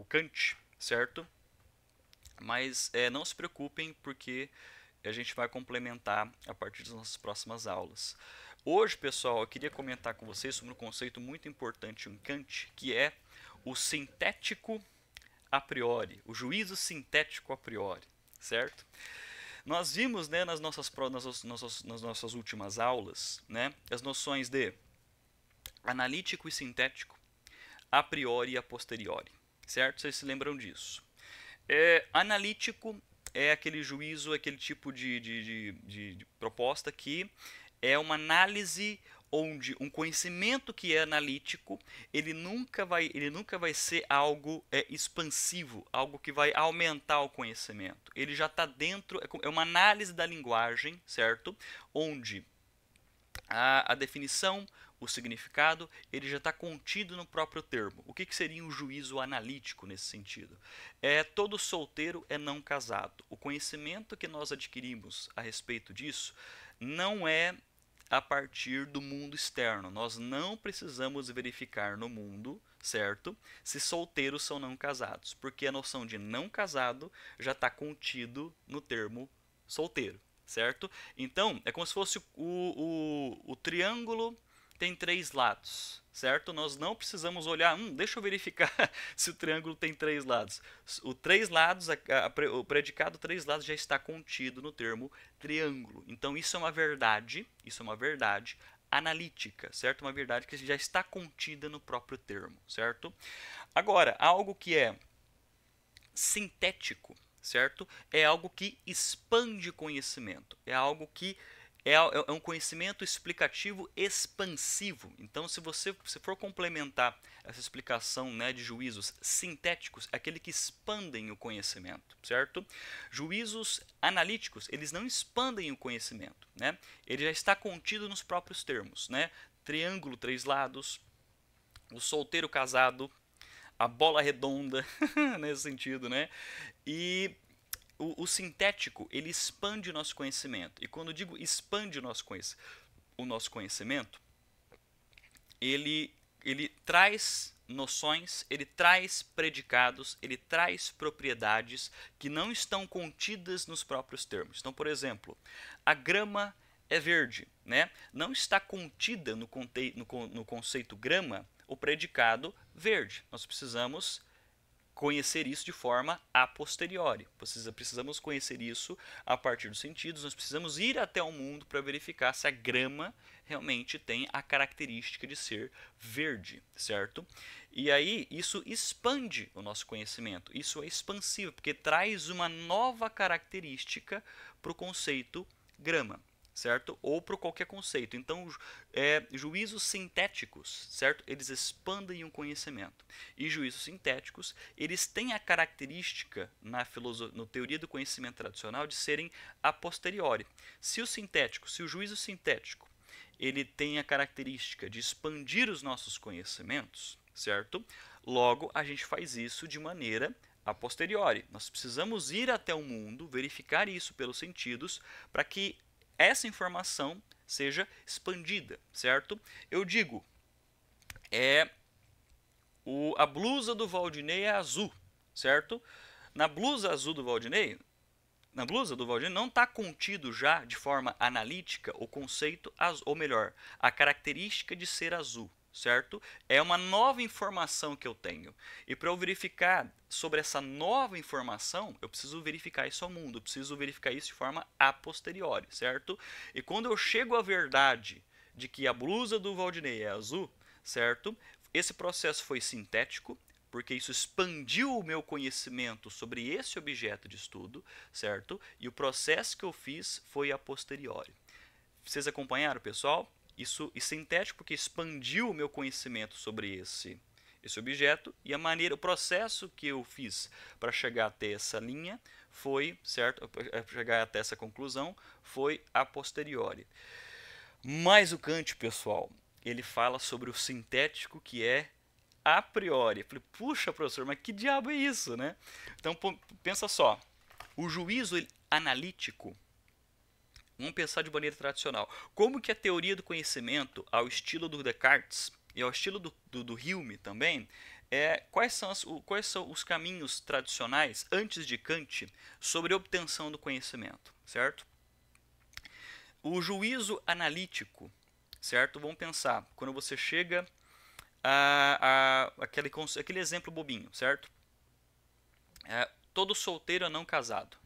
o Kant, certo? Mas não se preocupem, porque a gente vai complementar a partir das nossas próximas aulas. Hoje, pessoal, eu queria comentar com vocês sobre um conceito muito importante em Kant, que é o sintético a priori, o juízo sintético a priori, certo? Nós vimos, né, nas nossas últimas aulas, né, as noções de analítico e sintético, a priori e a posteriori, certo? Vocês se lembram disso? Analítico é aquele juízo, aquele tipo de proposta que é uma análise onde um conhecimento que é analítico, ele nunca vai ser algo expansivo, algo que vai aumentar o conhecimento. Ele já está dentro, é uma análise da linguagem, certo? Onde a definição, o significado, ele já está contido no próprio termo. O que seria um juízo analítico nesse sentido? Todo solteiro é não casado. O conhecimento que nós adquirimos a respeito disso não é a partir do mundo externo. Nós não precisamos verificar no mundo, certo, se solteiros são não casados, porque a noção de não casado já está contido no termo solteiro, certo? Então, é como se fosse o triângulo tem três lados, certo? Nós não precisamos olhar, deixa eu verificar se o triângulo tem três lados. O três lados, o predicado três lados já está contido no termo triângulo. Então isso é uma verdade analítica, certo? Uma verdade que já está contida no próprio termo, certo? Agora, algo que é sintético, certo? É algo que expande conhecimento, é algo que é um conhecimento explicativo expansivo. Então, se você for complementar essa explicação, né, de juízos sintéticos, é aquele que expandem o conhecimento, certo? Juízos analíticos, eles não expandem o conhecimento, né? Ele já está contido nos próprios termos, né? Triângulo, três lados, o solteiro casado, a bola redonda, nesse sentido, né? E o sintético, ele expande o nosso conhecimento. E quando eu digo expande o nosso conhecimento, ele traz noções, ele traz predicados, ele traz propriedades que não estão contidas nos próprios termos. Então, por exemplo, a grama é verde, né? Não está contida no conceito grama o predicado verde. Nós precisamos conhecer isso de forma a posteriori. Precisamos conhecer isso a partir dos sentidos, nós precisamos ir até o mundo para verificar se a grama realmente tem a característica de ser verde, certo? E aí isso expande o nosso conhecimento, isso é expansivo, porque traz uma nova característica para o conceito grama, certo? Ou para qualquer conceito. Então, juízos sintéticos, certo? Eles expandem o conhecimento. E juízos sintéticos, eles têm a característica na teoria do conhecimento tradicional de serem a posteriori. Se o juízo sintético, ele tem a característica de expandir os nossos conhecimentos, certo? Logo, a gente faz isso de maneira a posteriori. Nós precisamos ir até o mundo, verificar isso pelos sentidos, para que essa informação seja expandida, certo? Eu digo, a blusa do Valdinei é azul, certo? Na blusa azul do Valdinei, não está contido já de forma analítica o conceito azul, ou melhor, a característica de ser azul, certo? É uma nova informação que eu tenho. E para eu verificar sobre essa nova informação, eu preciso verificar isso ao mundo, eu preciso verificar isso de forma a posteriori, certo? E quando eu chego à verdade de que a blusa do Valdinei é azul, certo? Esse processo foi sintético, porque isso expandiu o meu conhecimento sobre esse objeto de estudo, certo? E o processo que eu fiz foi a posteriori. Vocês acompanharam, pessoal? Isso é sintético porque expandiu o meu conhecimento sobre esse objeto, e o processo que eu fiz para chegar até essa linha foi, certo? Para chegar até essa conclusão foi a posteriori. Mas o Kant, pessoal, ele fala sobre o sintético, que é a priori. Eu falei, puxa, professor, mas que diabo é isso, né? Então, pensa só. O juízo analítico, vamos pensar de maneira tradicional. Como que a teoria do conhecimento, ao estilo do Descartes e ao estilo do Hume também, quais são os caminhos tradicionais, antes de Kant, sobre a obtenção do conhecimento, certo? O juízo analítico, certo? Vamos pensar, quando você chega aquele exemplo bobinho, certo? Todo solteiro é não casado.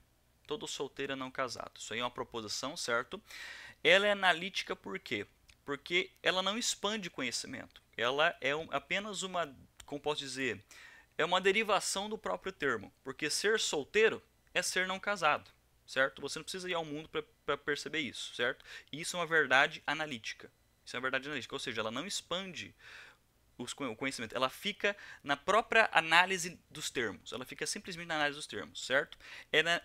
Todo solteiro é não casado. Isso aí é uma proposição, certo? Ela é analítica por quê? Porque ela não expande conhecimento. Ela é apenas uma, como posso dizer, é uma derivação do próprio termo. Porque ser solteiro é ser não casado, certo? Você não precisa ir ao mundo para perceber isso, certo? E isso é uma verdade analítica. Isso é uma verdade analítica, ou seja, ela não expande o conhecimento, ela fica na própria análise dos termos, ela fica simplesmente na análise dos termos, certo?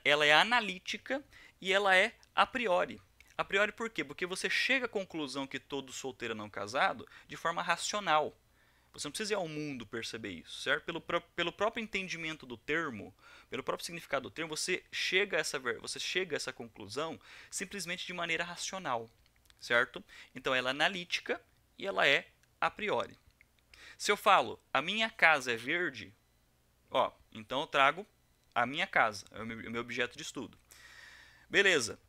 Ela é analítica e ela é a priori. A priori por quê? Porque você chega à conclusão que todo solteiro não casado de forma racional. Você não precisa ir ao mundo perceber isso, certo? Pelo próprio entendimento do termo, pelo próprio significado do termo, você chega a essa conclusão simplesmente de maneira racional, certo? Então ela é analítica e ela é a priori. Se eu falo, a minha casa é verde, então eu trago a minha casa, é o meu objeto de estudo. Beleza,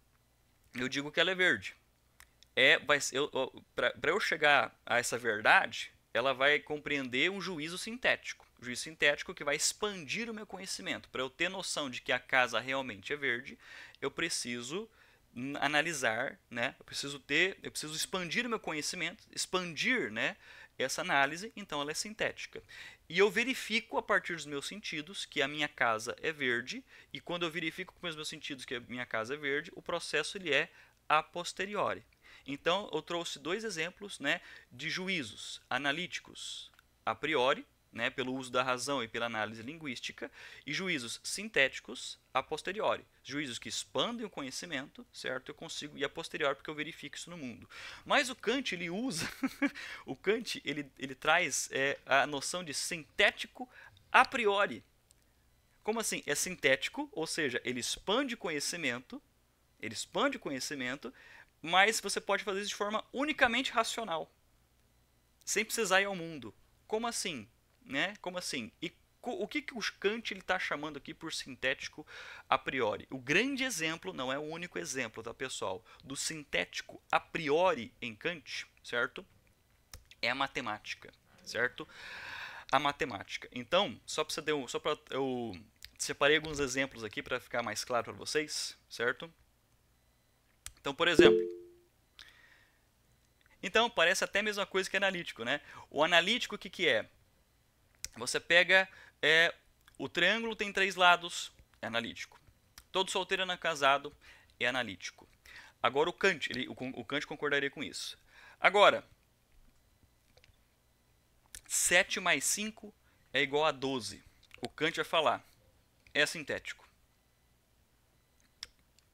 eu digo que ela é verde. Para eu chegar a essa verdade, ela vai compreender um juízo sintético. Um juízo sintético que vai expandir o meu conhecimento. Para eu ter noção de que a casa realmente é verde, eu preciso analisar, né? Eu preciso expandir o meu conhecimento, expandir, né, essa análise, então ela é sintética. E eu verifico a partir dos meus sentidos que a minha casa é verde, e quando eu verifico com os meus sentidos que a minha casa é verde, o processo ele é a posteriori. Então eu trouxe dois exemplos, né, de juízos analíticos a priori, né, pelo uso da razão e pela análise linguística, e juízos sintéticos a posteriori, juízos que expandem o conhecimento, certo? Eu consigo ir a posteriori porque eu verifico isso no mundo. Mas o Kant ele usa, o Kant ele traz a noção de sintético a priori. Como assim? É sintético, ou seja, ele expande conhecimento, mas você pode fazer isso de forma unicamente racional, sem precisar ir ao mundo. Como assim? Né? Como assim? E o que o Kant está chamando aqui por sintético a priori? O grande exemplo, não é o único exemplo, tá, pessoal, do sintético a priori em Kant, certo? É a matemática, certo? A matemática. Então, só para eu separei alguns exemplos aqui para ficar mais claro para vocês, certo? Então, por exemplo, parece até a mesma coisa que analítico, né? O analítico, o que é? Você pega o triângulo tem 3 lados, é analítico. Todo solteiro não casado é analítico. Agora o Kant, o Kant concordaria com isso. Agora, 7 mais 5 é igual a 12. O Kant vai falar, é sintético.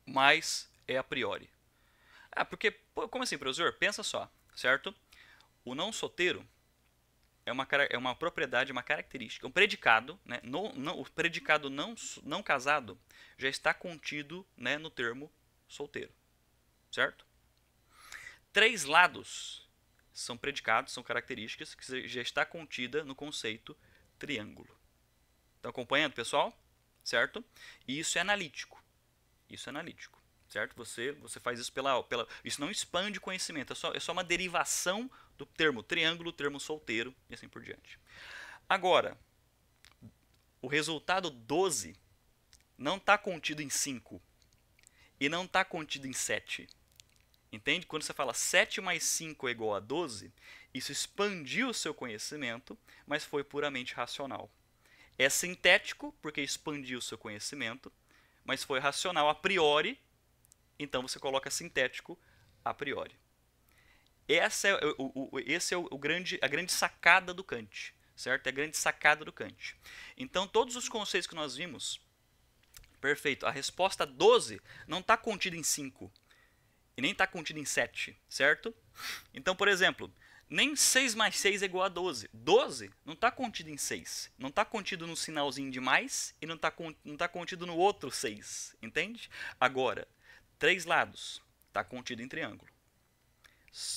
Mas é a priori. Porque, como assim, professor? Pensa só, certo? O não solteiro é uma propriedade, uma característica, um predicado, né? O predicado não casado já está contido, né, no termo solteiro, certo? 3 lados são predicados, são características que já está contida no conceito triângulo. Estão acompanhando, pessoal? Certo? E isso é analítico. Isso é analítico, certo? Você faz isso isso não expande conhecimento, é só uma derivação do termo triângulo, termo solteiro e assim por diante. Agora, o resultado 12 não está contido em 5 e não está contido em 7. Entende? Quando você fala 7 mais 5 é igual a 12, isso expandiu o seu conhecimento, mas foi puramente racional. É sintético, porque expandiu o seu conhecimento, mas foi racional a priori, então você coloca sintético a priori. Esse é a grande sacada do Kant, certo? É a grande sacada do Kant. Então, todos os conceitos que nós vimos, perfeito, a resposta 12 não está contida em 5 e nem está contida em 7, certo? Então, por exemplo, nem 6 mais 6 é igual a 12. 12 não está contido em 6. Não está contido no sinalzinho de mais e não está contido no outro 6. Entende? Agora, 3 lados está contido em triângulo.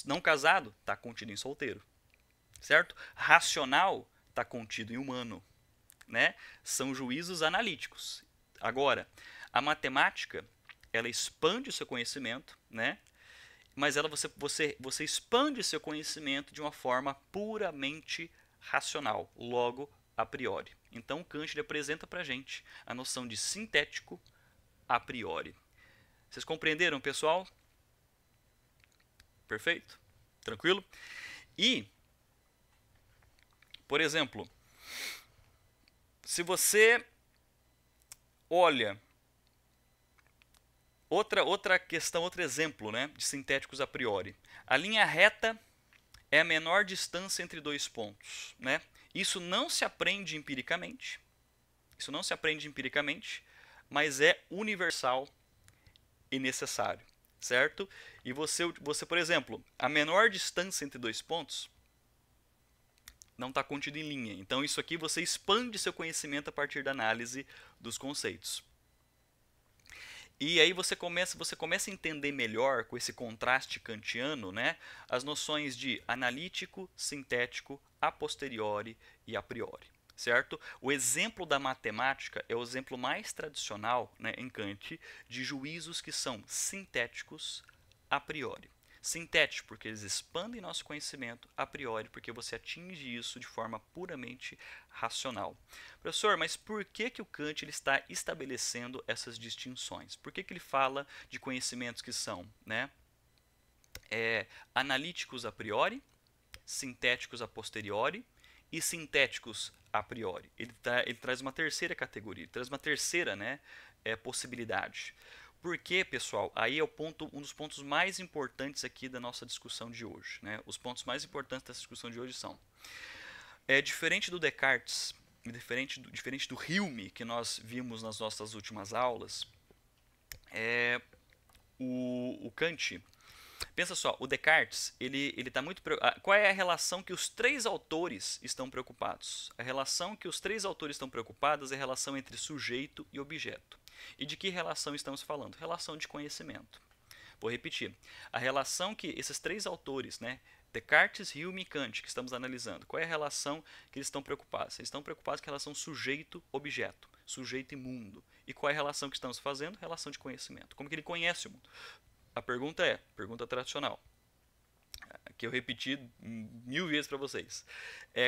Não casado está contido em solteiro. Certo? Racional está contido em humano, né? São juízos analíticos. Agora, a matemática, ela expande o seu conhecimento, né? Mas você expande seu conhecimento de uma forma puramente racional, logo a priori. Então, Kant ele apresenta para a gente a noção de sintético a priori. Vocês compreenderam, pessoal? Perfeito? Tranquilo? E, por exemplo, se você olha outra questão, outro exemplo, né, de sintéticos a priori. A linha reta é a menor distância entre dois pontos, né? Isso não se aprende empiricamente. Isso não se aprende empiricamente, mas é universal e necessário, certo? E você, por exemplo, a menor distância entre dois pontos não está contida em linha. Então isso aqui você expande seu conhecimento a partir da análise dos conceitos. E aí você começa a entender melhor, com esse contraste kantiano, né, as noções de analítico, sintético, a posteriori e a priori. Certo? O exemplo da matemática é o exemplo mais tradicional, né, em Kant, de juízos que são sintéticos a priori. Sintético porque eles expandem nosso conhecimento, a priori porque você atinge isso de forma puramente racional. Professor, mas por que o Kant ele está estabelecendo essas distinções? Por que ele fala de conhecimentos que são, né, analíticos a priori, sintéticos a posteriori e sintéticos a priori? Ele traz uma terceira categoria, ele traz uma terceira, né, possibilidade. Porque, pessoal, aí é um dos pontos mais importantes aqui da nossa discussão de hoje, né? Os pontos mais importantes dessa discussão de hoje são: diferente do Descartes, diferente do Hume que nós vimos nas nossas últimas aulas, o Kant, pensa só, o Descartes, ele está muito preocupado. Qual é a relação que os três autores estão preocupados? A relação que os três autores estão preocupados é a relação entre sujeito e objeto. E de que relação estamos falando? Relação de conhecimento. Vou repetir. A relação que esses três autores, né, Descartes, Hume e Kant, que estamos analisando, qual é a relação que eles estão preocupados? Eles estão preocupados com a relação sujeito-objeto, sujeito e mundo. E qual é a relação que estamos fazendo? Relação de conhecimento. Como que ele conhece o mundo? A pergunta tradicional, que eu repeti 1000 vezes para vocês.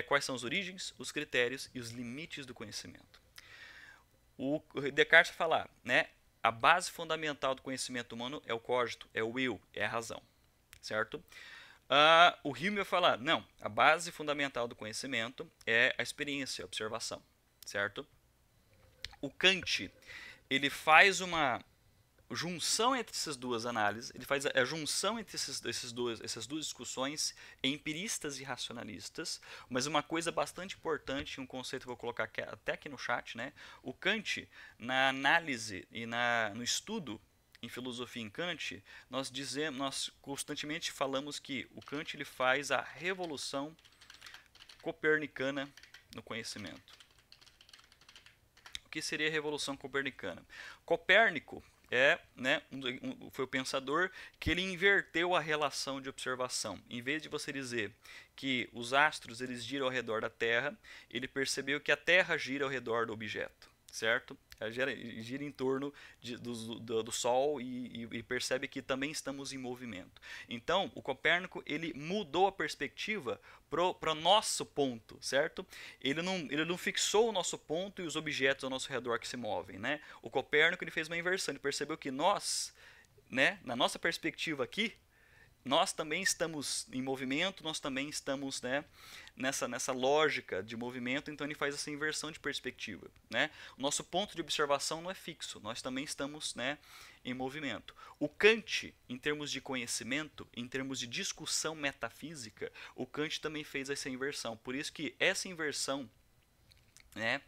Quais são as origens, os critérios e os limites do conhecimento? O Descartes vai falar, né, a base fundamental do conhecimento humano é o cogito, é o eu, é a razão, certo? O Hume vai falar, não, a base fundamental do conhecimento é a experiência, a observação, certo? O Kant, ele faz uma junção entre essas duas análises, ele faz a junção entre essas duas discussões empiristas e racionalistas, mas uma coisa bastante importante, um conceito que eu vou colocar até aqui no chat, né? O Kant, na análise e no estudo em filosofia em Kant, nós constantemente falamos que o Kant ele faz a revolução copernicana no conhecimento. O que seria a revolução copernicana? Copérnico foi o pensador que ele inverteu a relação de observação. Em vez de você dizer que os astros eles giram ao redor da Terra, ele percebeu que a Terra gira ao redor do objeto, certo? Ela gira em torno do Sol e percebe que também estamos em movimento. Então, o Copérnico ele mudou a perspectiva para o nosso ponto, certo? Ele não fixou o nosso ponto e os objetos ao nosso redor que se movem, né? O Copérnico ele fez uma inversão, ele percebeu que nós, né, na nossa perspectiva aqui, nós também estamos em movimento, nós também estamos, né, nessa lógica de movimento, então ele faz essa inversão de perspectiva, né? O nosso ponto de observação não é fixo, nós também estamos, né, em movimento. O Kant, em termos de conhecimento, em termos de discussão metafísica, o Kant também fez essa inversão. Por isso que essa inversão, né,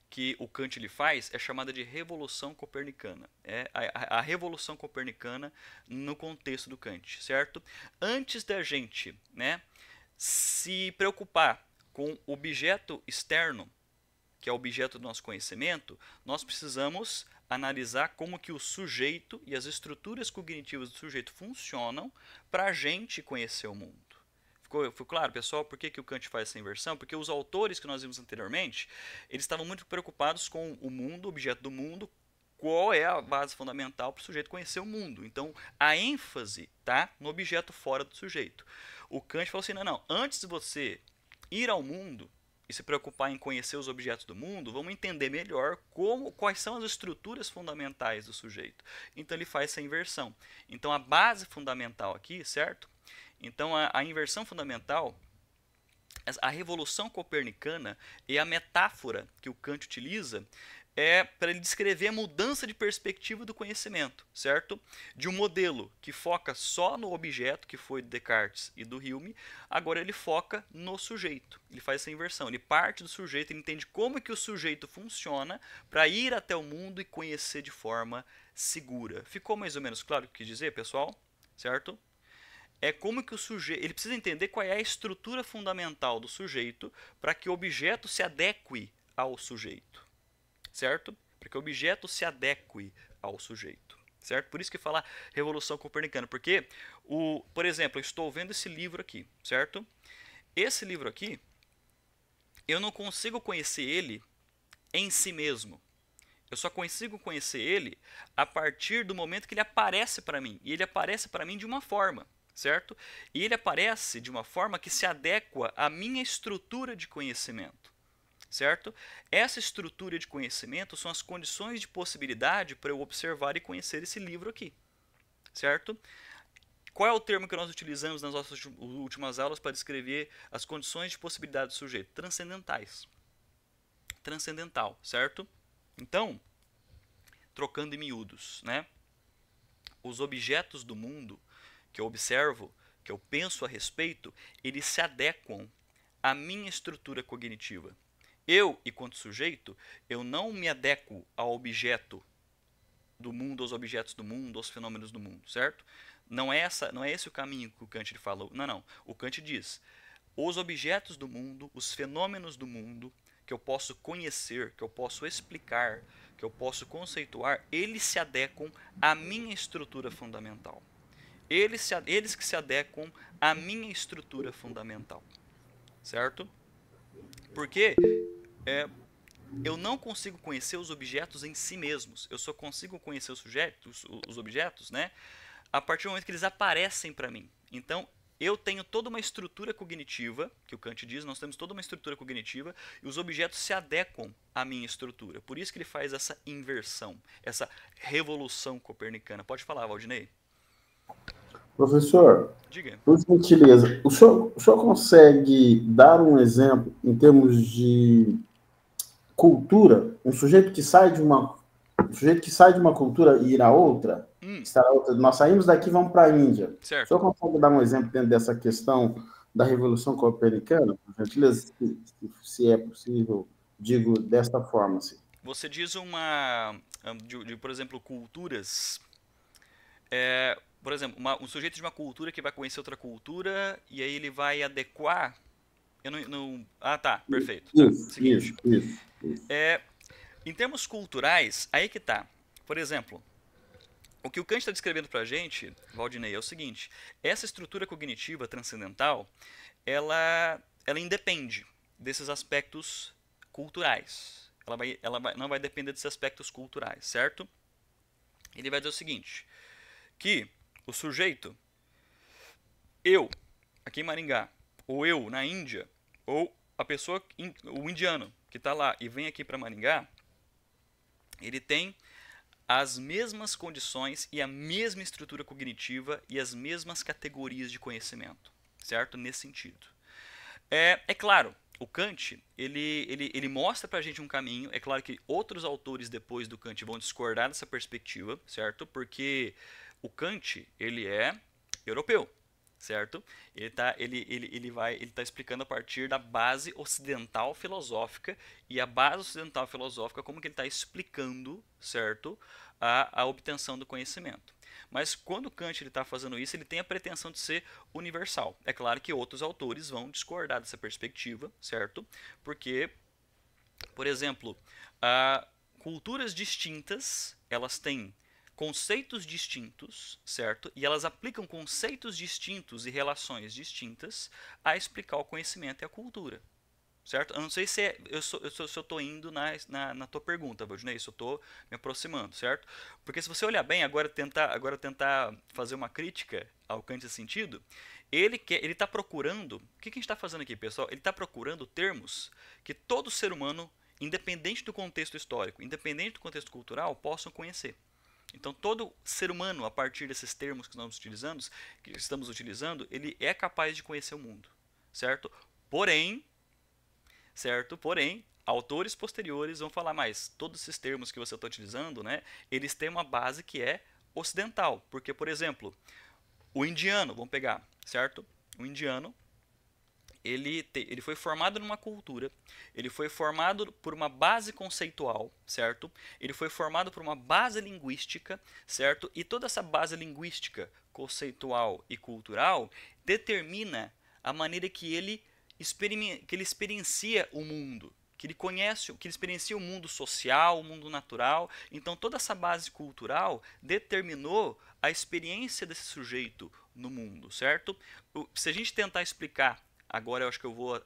que o Kant ele faz é chamada de revolução copernicana. É a revolução copernicana no contexto do Kant, certo? Antes da gente, né, se preocupar com o objeto externo, que é o objeto do nosso conhecimento, nós precisamos analisar como que o sujeito e as estruturas cognitivas do sujeito funcionam para a gente conhecer o mundo. Ficou claro, pessoal, por que o Kant faz essa inversão? Porque os autores que nós vimos anteriormente, eles estavam muito preocupados com o mundo, o objeto do mundo, qual é a base fundamental para o sujeito conhecer o mundo. Então, a ênfase está no objeto fora do sujeito. O Kant falou assim, não, antes de você ir ao mundo e se preocupar em conhecer os objetos do mundo, vamos entender melhor quais são as estruturas fundamentais do sujeito. Então, ele faz essa inversão. Então, a base fundamental aqui, certo? Então, a inversão fundamental, a revolução copernicana e a metáfora que o Kant utiliza para ele descrever a mudança de perspectiva do conhecimento, certo? De um modelo que foca só no objeto, que foi de Descartes e do Hume, agora ele foca no sujeito. Ele faz essa inversão, ele parte do sujeito, ele entende como que o sujeito funciona para ir até o mundo e conhecer de forma segura. Ficou mais ou menos claro o que quis dizer, pessoal? Certo? É como que o sujeito, ele precisa entender qual é a estrutura fundamental do sujeito para que o objeto se adeque ao sujeito, certo? Para que o objeto se adeque ao sujeito, certo? Por isso que fala Revolução Copernicana, porque por exemplo, eu estou vendo esse livro aqui, certo? Esse livro aqui, eu não consigo conhecer ele em si mesmo. Eu só consigo conhecer ele a partir do momento que ele aparece para mim. E ele aparece para mim de uma forma, certo? E ele aparece de uma forma que se adequa à minha estrutura de conhecimento, certo? Essa estrutura de conhecimento são as condições de possibilidade para eu observar e conhecer esse livro aqui, certo? Qual é o termo que nós utilizamos nas nossas últimas aulas para descrever as condições de possibilidade do sujeito? Transcendentais. Transcendental, certo? Então, trocando em miúdos, né? Os objetos do mundo que eu observo, que eu penso a respeito, eles se adequam à minha estrutura cognitiva. Eu, enquanto sujeito, eu não me adequo ao objeto do mundo, aos objetos do mundo, aos fenômenos do mundo, certo? Não é esse o caminho que o Kant falou. Não. O Kant diz: os objetos do mundo, os fenômenos do mundo, que eu posso conhecer, que eu posso explicar, que eu posso conceituar, eles se adequam à minha estrutura fundamental. Eles que se adequam à minha estrutura fundamental, certo? Porque eu não consigo conhecer os objetos em si mesmos. Eu só consigo conhecer os objetos, né, a partir do momento que eles aparecem para mim. Então, eu tenho toda uma estrutura cognitiva, que o Kant diz, nós temos toda uma estrutura cognitiva, e os objetos se adequam à minha estrutura. Por isso que ele faz essa inversão, essa revolução copernicana. Pode falar, Valdinei. Professor, Diga. por gentileza, o senhor consegue dar um exemplo em termos de cultura? Um sujeito que sai de uma cultura e ir a outra? Nós saímos daqui e vamos para a Índia. Certo. O senhor consegue dar um exemplo dentro dessa questão da Revolução Copernicana? Por gentileza, se é possível, digo desta forma. Assim. Você diz por exemplo, culturas. Por exemplo, um sujeito de uma cultura que vai conhecer outra cultura e aí ele vai adequar. Ah, tá, perfeito. Tá. Seguinte. Isso. Em termos culturais, aí que tá. Por exemplo, o que o Kant está descrevendo para a gente, Valdinei, é o seguinte: essa estrutura cognitiva transcendental, ela independe desses aspectos culturais. Não vai depender desses aspectos culturais, certo? Ele vai dizer o seguinte, que o sujeito, eu, aqui em Maringá, ou eu na Índia, ou a pessoa, o indiano, que está lá e vem aqui para Maringá, ele tem as mesmas condições e a mesma estrutura cognitiva e as mesmas categorias de conhecimento, certo? Nesse sentido. É claro, o Kant, ele mostra pra gente um caminho. É claro que outros autores depois do Kant vão discordar dessa perspectiva, certo? Porque o Kant, ele é europeu, certo? Ele tá explicando a partir da base ocidental filosófica, e a base ocidental filosófica, como que ele está explicando, certo? A obtenção do conhecimento. Mas quando Kant está fazendo isso, ele tem a pretensão de ser universal. É claro que outros autores vão discordar dessa perspectiva, certo? Porque, por exemplo, culturas distintas, elas têm conceitos distintos, certo? E elas aplicam conceitos distintos e relações distintas a explicar o conhecimento e a cultura. Certo? Eu não sei se eu estou indo na tua pergunta, Valdinei, se eu estou me aproximando, certo? Porque se você olhar bem, agora tentar fazer uma crítica ao Kant nesse sentido, ele está procurando, o que a gente está fazendo aqui, pessoal? Ele está procurando termos que todo ser humano, independente do contexto histórico, independente do contexto cultural, possam conhecer. Então, todo ser humano, a partir desses termos que estamos utilizando, ele é capaz de conhecer o mundo, certo? Porém, autores posteriores vão falar mais. Todos esses termos que você está utilizando, né, eles têm uma base que é ocidental. Porque, por exemplo, o indiano, vamos pegar, certo? O indiano, ele foi formado numa cultura, ele foi formado por uma base conceitual, certo? Ele foi formado por uma base linguística, certo? E toda essa base linguística, conceitual e cultural determina a maneira que ele experiencia o mundo, que ele experiencia o mundo social, o mundo natural. Então toda essa base cultural determinou a experiência desse sujeito no mundo, certo? Se a gente tentar explicar, agora eu acho que eu vou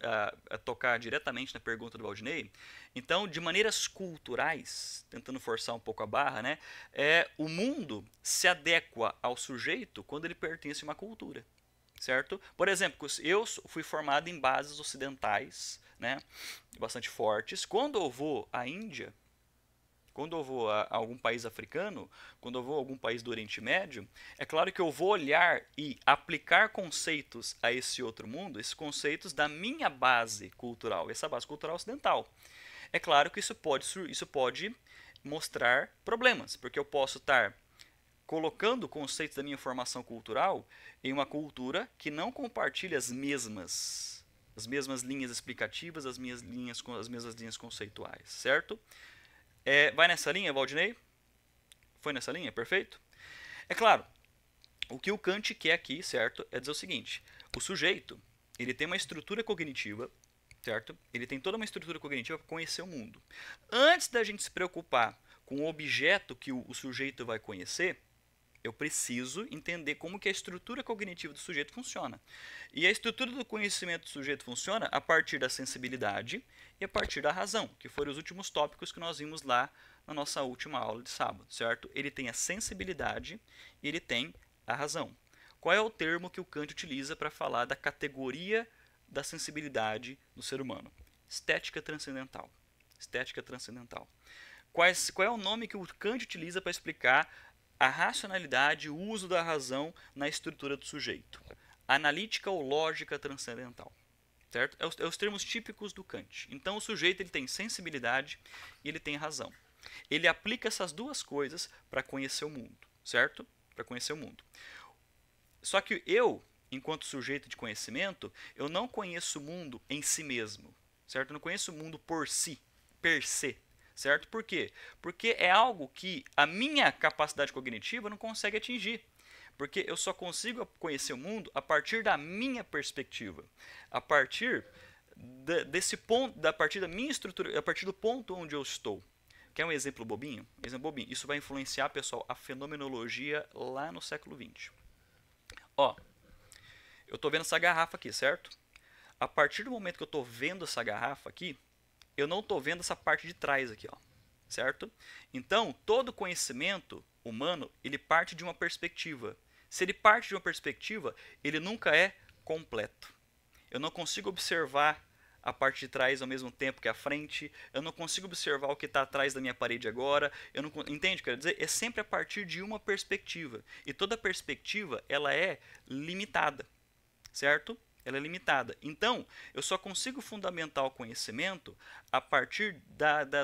tocar diretamente na pergunta do Valdinei, então de maneiras culturais, tentando forçar um pouco a barra, né, o mundo se adequa ao sujeito quando ele pertence a uma cultura. Certo? Por exemplo, eu fui formado em bases ocidentais, né, bastante fortes. Quando eu vou à Índia, quando eu vou a algum país africano, quando eu vou a algum país do Oriente Médio, é claro que eu vou olhar e aplicar conceitos a esse outro mundo, esses conceitos da minha base cultural, essa base cultural ocidental. É claro que isso pode mostrar problemas, porque eu posso estar colocando conceitos da minha formação cultural em uma cultura que não compartilha as mesmas linhas explicativas, as mesmas linhas conceituais, certo? Vai nessa linha, Valdinei? Foi nessa linha? Perfeito? É claro, o que o Kant quer aqui, certo, é dizer o seguinte: o sujeito, ele tem uma estrutura cognitiva, certo? Ele tem toda uma estrutura cognitiva para conhecer o mundo. Antes da gente se preocupar com o objeto que o sujeito vai conhecer, eu preciso entender como que a estrutura cognitiva do sujeito funciona. E a estrutura do conhecimento do sujeito funciona a partir da sensibilidade e a partir da razão, que foram os últimos tópicos que nós vimos lá na nossa última aula de sábado, certo? Ele tem a sensibilidade e ele tem a razão. Qual é o termo que o Kant utiliza para falar da categoria da sensibilidade no ser humano? Estética transcendental. Estética transcendental. Qual é o nome que o Kant utiliza para explicar a racionalidade, o uso da razão na estrutura do sujeito? Analítica ou lógica transcendental. Certo? É os termos típicos do Kant. Então o sujeito ele tem sensibilidade e ele tem razão. Ele aplica essas duas coisas para conhecer o mundo, certo? Para conhecer o mundo. Só que eu, enquanto sujeito de conhecimento, eu não conheço o mundo em si mesmo, certo? Eu não conheço o mundo por si, per se. Certo? Por quê? Porque é algo que a minha capacidade cognitiva não consegue atingir. Porque eu só consigo conhecer o mundo a partir da minha perspectiva. A partir desse ponto, a partir da minha estrutura, a partir do ponto onde eu estou. Quer um exemplo bobinho? Isso vai influenciar, pessoal, a fenomenologia lá no século XX. Ó, eu estou vendo essa garrafa aqui, certo? A partir do momento que eu estou vendo essa garrafa aqui, eu não estou vendo essa parte de trás aqui, ó, certo? Então, todo conhecimento humano, ele parte de uma perspectiva. Se ele parte de uma perspectiva, ele nunca é completo. Eu não consigo observar a parte de trás ao mesmo tempo que a frente, eu não consigo observar o que está atrás da minha parede agora, entende o que eu quero dizer? É sempre a partir de uma perspectiva. E toda perspectiva, ela é limitada, certo? Ela é limitada. Então, eu só consigo fundamentar o conhecimento a partir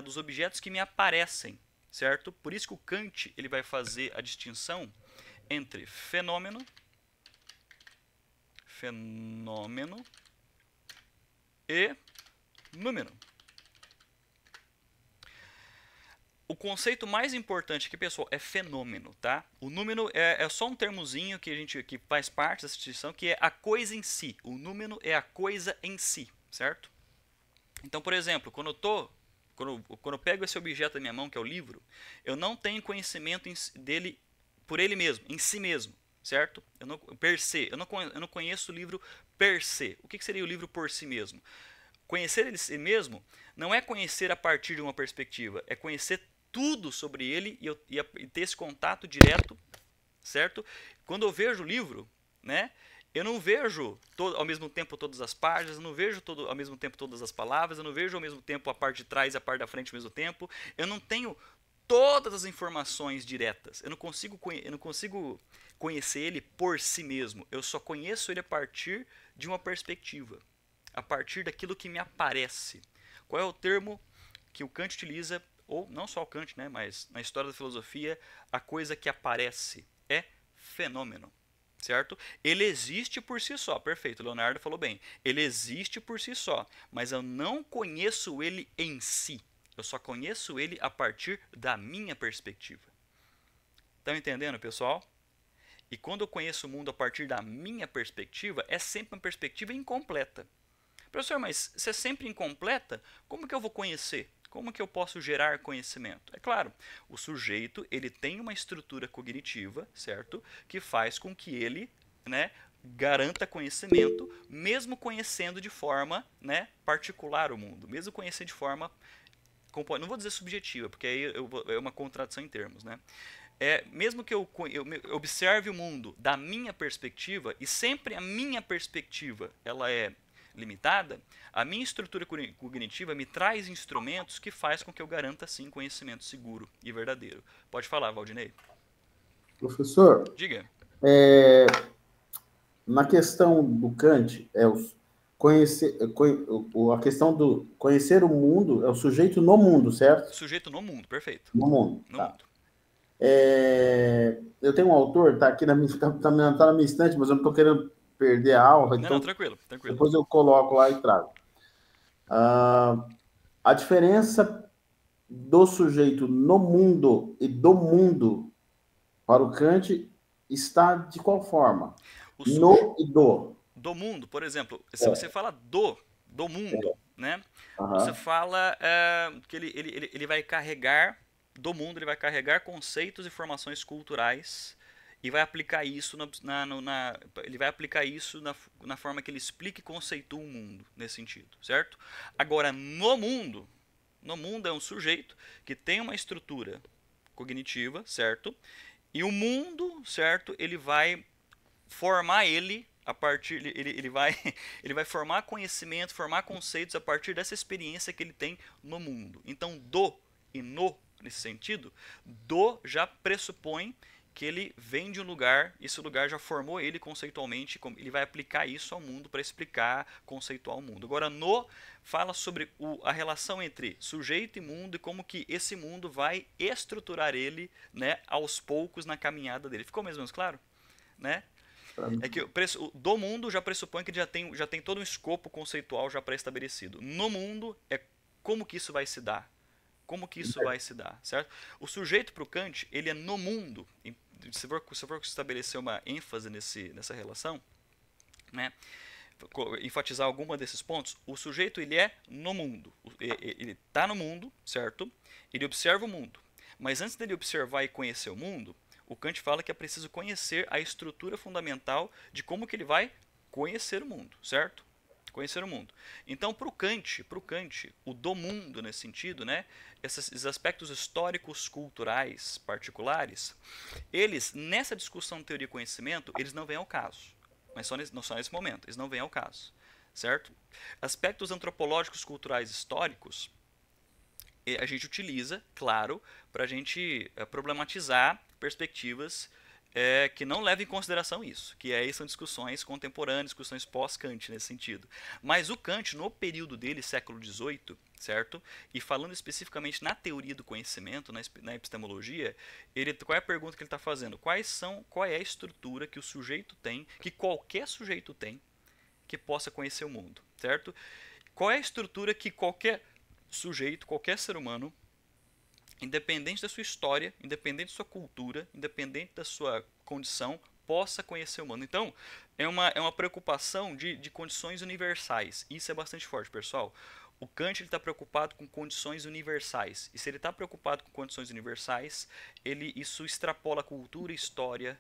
dos objetos que me aparecem, certo? Por isso que o Kant ele vai fazer a distinção entre fenômeno e número. O conceito mais importante aqui, pessoal, é fenômeno, tá? O número é só um termozinho que faz parte dessa distinção, que é a coisa em si. O número é a coisa em si, certo? Então, por exemplo, quando eu estou quando eu pego esse objeto da minha mão, que é o livro, eu não tenho conhecimento dele por ele mesmo, em si mesmo, certo? Eu não, per se, eu não conheço o livro per se. O que seria o livro por si mesmo? Conhecer ele si mesmo não é conhecer a partir de uma perspectiva, é conhecer tudo sobre ele e ter esse contato direto, certo? Quando eu vejo o livro, né, eu não vejo ao mesmo tempo todas as páginas, eu não vejo ao mesmo tempo todas as palavras, eu não vejo ao mesmo tempo a parte de trás e a parte da frente ao mesmo tempo, eu não tenho todas as informações diretas, eu não consigo conhecer ele por si mesmo, eu só conheço ele a partir de uma perspectiva, a partir daquilo que me aparece. Qual é o termo que o Kant utiliza, ou não só o Kant, né, mas na história da filosofia, a coisa que aparece é fenômeno, certo? Ele existe por si só, perfeito, Leonardo falou bem. Ele existe por si só, mas eu não conheço ele em si. Eu só conheço ele a partir da minha perspectiva. Estão entendendo, pessoal? E quando eu conheço o mundo a partir da minha perspectiva, é sempre uma perspectiva incompleta. Professor, mas se é sempre incompleta, como que eu vou conhecer? Como que eu posso gerar conhecimento? É claro, o sujeito ele tem uma estrutura cognitiva, certo? Que faz com que ele, né, garanta conhecimento, mesmo conhecendo de forma, né, particular o mundo, mesmo conhecendo de forma, não vou dizer subjetiva, porque aí é uma contradição em termos, né? Mesmo que eu observe o mundo da minha perspectiva, e sempre a minha perspectiva ela é limitada, a minha estrutura cognitiva me traz instrumentos que faz com que eu garanta, sim, conhecimento seguro e verdadeiro. Pode falar, Valdinei. Professor, Diga. Na questão do Kant, a questão do conhecer o mundo é o sujeito no mundo, certo? Sujeito no mundo, perfeito. No mundo, No tá. mundo. Eu tenho um autor, tá aqui tá na minha estante, mas eu não estou querendo perder a aula, então Não, tranquilo, tranquilo. depois eu coloco lá e trago. A diferença do sujeito no mundo e do mundo para o Kant está de qual forma? No e do. Do mundo, por exemplo, se você fala do mundo, né? Você fala que ele vai carregar do mundo, ele vai carregar conceitos e formações culturais e vai aplicar isso ele vai aplicar isso na forma que ele explica e conceitua o mundo, nesse sentido, certo? Agora, no mundo é um sujeito que tem uma estrutura cognitiva, certo? E o mundo, certo, ele vai formar ele a partir ele vai ele vai formar conhecimento, formar conceitos a partir dessa experiência que ele tem no mundo. Então, do e no nesse sentido, do já pressupõe que ele vem de um lugar, esse lugar já formou ele conceitualmente, ele vai aplicar isso ao mundo para explicar, conceituar o mundo. Agora, no fala sobre a relação entre sujeito e mundo e como que esse mundo vai estruturar ele, né, aos poucos na caminhada dele. Ficou mais ou menos claro? Né? É que o do mundo já pressupõe que já tem todo um escopo conceitual já pré-estabelecido. No mundo é como que isso vai se dar. Como que isso vai se dar, certo? O sujeito para o Kant, ele é no mundo. Se for estabelecer uma ênfase nessa relação, né, enfatizar alguma desses pontos, o sujeito ele é no mundo. Ele está no mundo, certo? Ele observa o mundo. Mas antes dele observar e conhecer o mundo, o Kant fala que é preciso conhecer a estrutura fundamental de como que ele vai conhecer o mundo, certo? Conhecer o mundo. Então, para o Kant, o do mundo nesse sentido, né, esses aspectos históricos, culturais, particulares, eles, nessa discussão de teoria e conhecimento, eles não vêm ao caso. Mas só nesse momento, eles não vêm ao caso, certo? Aspectos antropológicos, culturais, históricos, a gente utiliza, claro, para a gente problematizar perspectivas que não levam em consideração isso, que aí são discussões contemporâneas, discussões pós-Kant nesse sentido. Mas o Kant, no período dele, século XVIII, certo? E falando especificamente na teoria do conhecimento, na epistemologia, qual é a pergunta que ele está fazendo? Qual é a estrutura que o sujeito tem, que qualquer sujeito tem, que possa conhecer o mundo, certo? Qual é a estrutura que qualquer sujeito, qualquer ser humano, independente da sua história, independente da sua cultura, independente da sua condição, possa conhecer o mundo. Então, é uma preocupação de condições universais. Isso é bastante forte, pessoal. O Kant está preocupado com condições universais. E se ele está preocupado com condições universais, isso extrapola cultura, história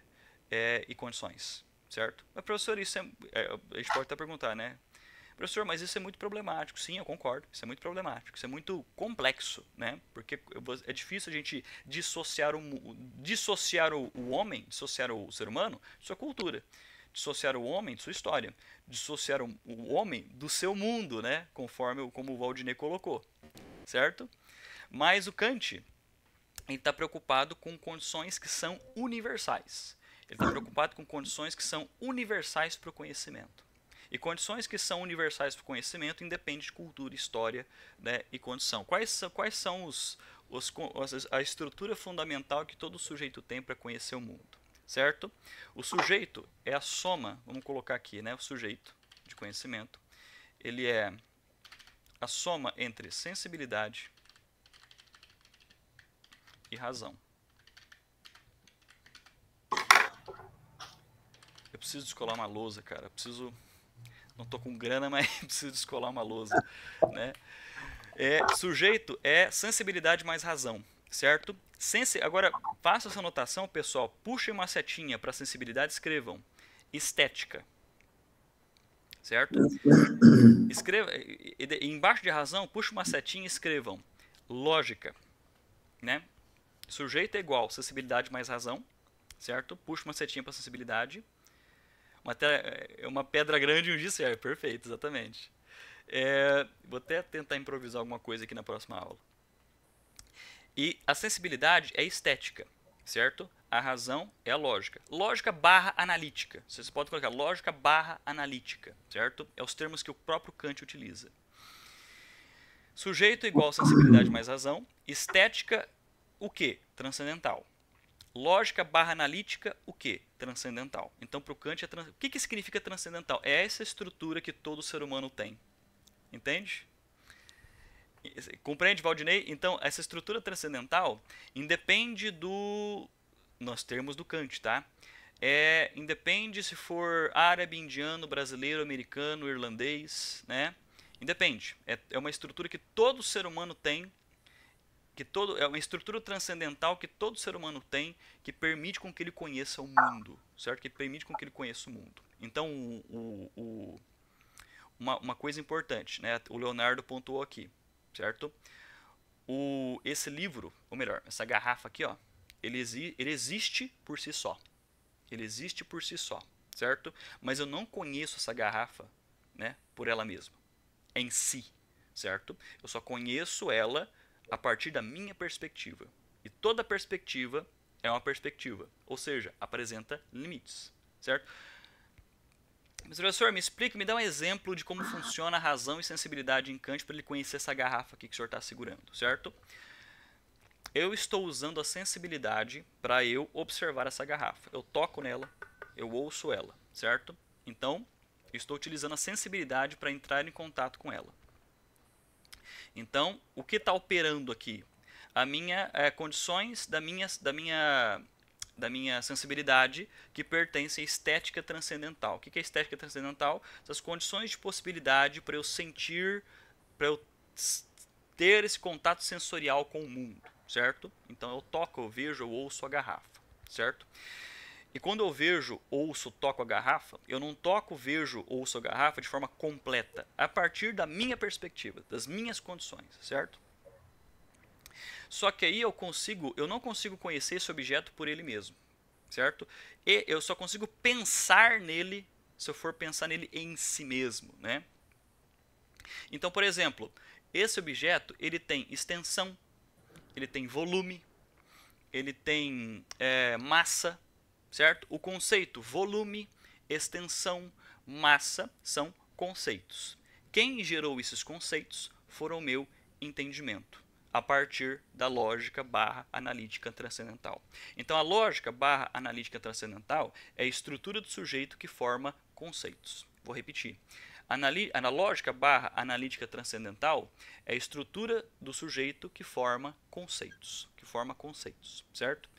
e condições. Certo? Mas, professor, isso a gente pode até perguntar, né? Professor, mas isso é muito problemático. Sim, eu concordo. Isso é muito problemático. Isso é muito complexo, né? Porque é difícil a gente dissociar o homem, dissociar o ser humano de sua cultura, dissociar o homem de sua história, dissociar o homem do seu mundo, né? Como o Valdinei colocou, certo? Mas o Kant está preocupado com condições que são universais. Ele está preocupado com condições que são universais para o conhecimento. E condições que são universais para o conhecimento independe de cultura, história, né, e condição. Quais são a estrutura fundamental que todo sujeito tem para conhecer o mundo? Certo? O sujeito é a soma, vamos colocar aqui, né, o sujeito de conhecimento. Ele é a soma entre sensibilidade e razão. Eu preciso descolar uma lousa, cara. Não tô com grana, mas preciso descolar uma lousa, né? Sujeito é sensibilidade mais razão, certo? Agora, faça essa anotação, pessoal. Puxem uma setinha para sensibilidade, escrevam estética, certo? Escreva, embaixo de razão, puxe uma setinha e escrevam lógica, né? Sujeito é igual sensibilidade mais razão, certo? Puxa uma setinha para sensibilidade. Uma pedra grande e um giz serve. Perfeito, exatamente. Vou até tentar improvisar alguma coisa aqui na próxima aula. E a sensibilidade é estética, certo? A razão é a lógica. Lógica barra analítica. Vocês podem colocar lógica barra analítica, certo? É os termos que o próprio Kant utiliza. Sujeito igual sensibilidade mais razão. Estética, o quê? Transcendental. Lógica barra analítica, o que? Transcendental. Então, para o Kant, o que significa transcendental? É essa estrutura que todo ser humano tem. Entende? Compreende, Valdinei? Então, essa estrutura transcendental independe nos termos do Kant, tá? Independe se for árabe, indiano, brasileiro, americano, irlandês, né? Independe. É uma estrutura que todo ser humano tem. É uma estrutura transcendental que todo ser humano tem, que permite com que ele conheça o mundo, certo? Que permite com que ele conheça o mundo. Então, uma coisa importante, né? O Leonardo pontuou aqui, certo? Esse livro, ou melhor, essa garrafa aqui, ó, ele existe por si só. Ele existe por si só, certo? Mas eu não conheço essa garrafa, né, por ela mesma, em si, certo? Eu só conheço ela a partir da minha perspectiva. E toda perspectiva é uma perspectiva, ou seja, apresenta limites, certo? Mas, professor, me explica, me dá um exemplo de como funciona a razão e sensibilidade em Kant para ele conhecer essa garrafa aqui que o senhor está segurando, certo? Eu estou usando a sensibilidade para eu observar essa garrafa. Eu toco nela, eu ouço ela, certo? Então, eu estou utilizando a sensibilidade para entrar em contato com ela. Então, o que está operando aqui? Condições da minha sensibilidade que pertencem à estética transcendental. O que é estética transcendental? Essas condições de possibilidade para eu sentir, para eu ter esse contato sensorial com o mundo, certo? Então eu toco, eu vejo, eu ouço a garrafa, certo? E quando eu vejo, ouço, toco a garrafa, eu não toco, vejo, ouço a garrafa de forma completa, a partir da minha perspectiva, das minhas condições, certo? Só que aí eu não consigo conhecer esse objeto por ele mesmo, certo? E eu só consigo pensar nele se eu for pensar nele em si mesmo, né? Então, por exemplo, esse objeto ele tem extensão, ele tem volume, ele tem massa, certo? O conceito volume, extensão, massa são conceitos. Quem gerou esses conceitos foram o meu entendimento, a partir da lógica barra analítica transcendental. Então a lógica barra analítica transcendental é a estrutura do sujeito que forma conceitos. Vou repetir. A lógica barra analítica transcendental é a estrutura do sujeito que forma conceitos, certo?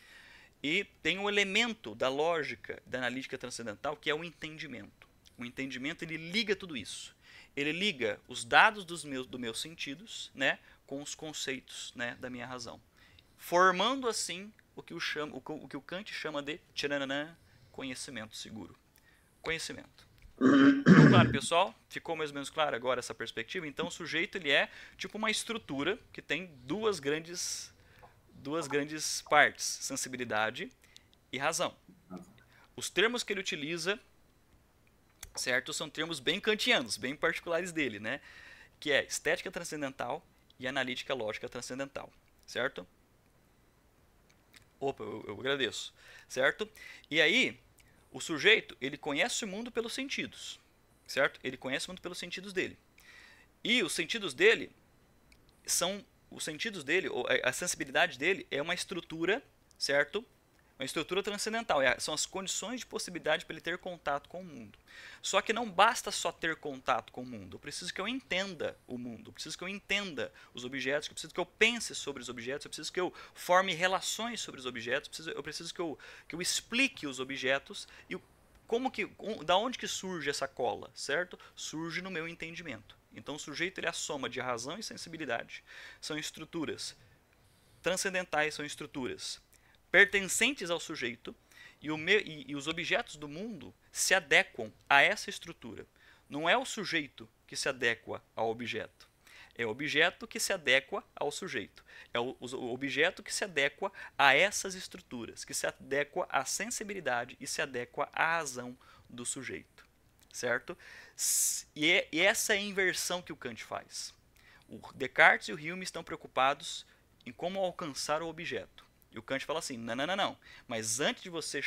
E tem um elemento da lógica da analítica transcendental que é o entendimento. O entendimento ele liga tudo isso. ele liga os dados dos meus sentidos, né, com os conceitos, né, da minha razão, formando assim o que o Kant chama de tcharanã, conhecimento seguro. Conhecimento. Ficou claro, pessoal? Ficou mais ou menos claro agora essa perspectiva? Então o sujeito ele é tipo uma estrutura que tem duas grandes partes, sensibilidade e razão. Os termos que ele utiliza, certo, são termos bem kantianos, bem particulares dele, né? Que é estética transcendental e analítica lógica transcendental, certo? Opa, eu agradeço, certo? E aí, o sujeito, ele conhece o mundo pelos sentidos, certo? Ele conhece o mundo pelos sentidos dele. E os sentidos dele são, a sensibilidade dele é uma estrutura, certo? Uma estrutura transcendental, são as condições de possibilidade para ele ter contato com o mundo. Só que não basta só ter contato com o mundo, eu preciso que eu entenda o mundo, eu preciso que eu entenda os objetos, eu preciso que eu pense sobre os objetos, eu preciso que eu forme relações sobre os objetos, eu preciso que eu explique os objetos e da onde que surge essa cola, certo? Surge no meu entendimento. Então o sujeito ele é a soma de razão e sensibilidade. São estruturas transcendentais, são estruturas pertencentes ao sujeito, e os objetos do mundo se adequam a essa estrutura. Não é o sujeito que se adequa ao objeto, é o objeto que se adequa ao sujeito. É o objeto que se adequa a essas estruturas, que se adequa à sensibilidade e se adequa à razão do sujeito, certo? E essa é a inversão que o Kant faz. O Descartes e o Hume estão preocupados em como alcançar o objeto. E o Kant fala assim, não. Mas antes de você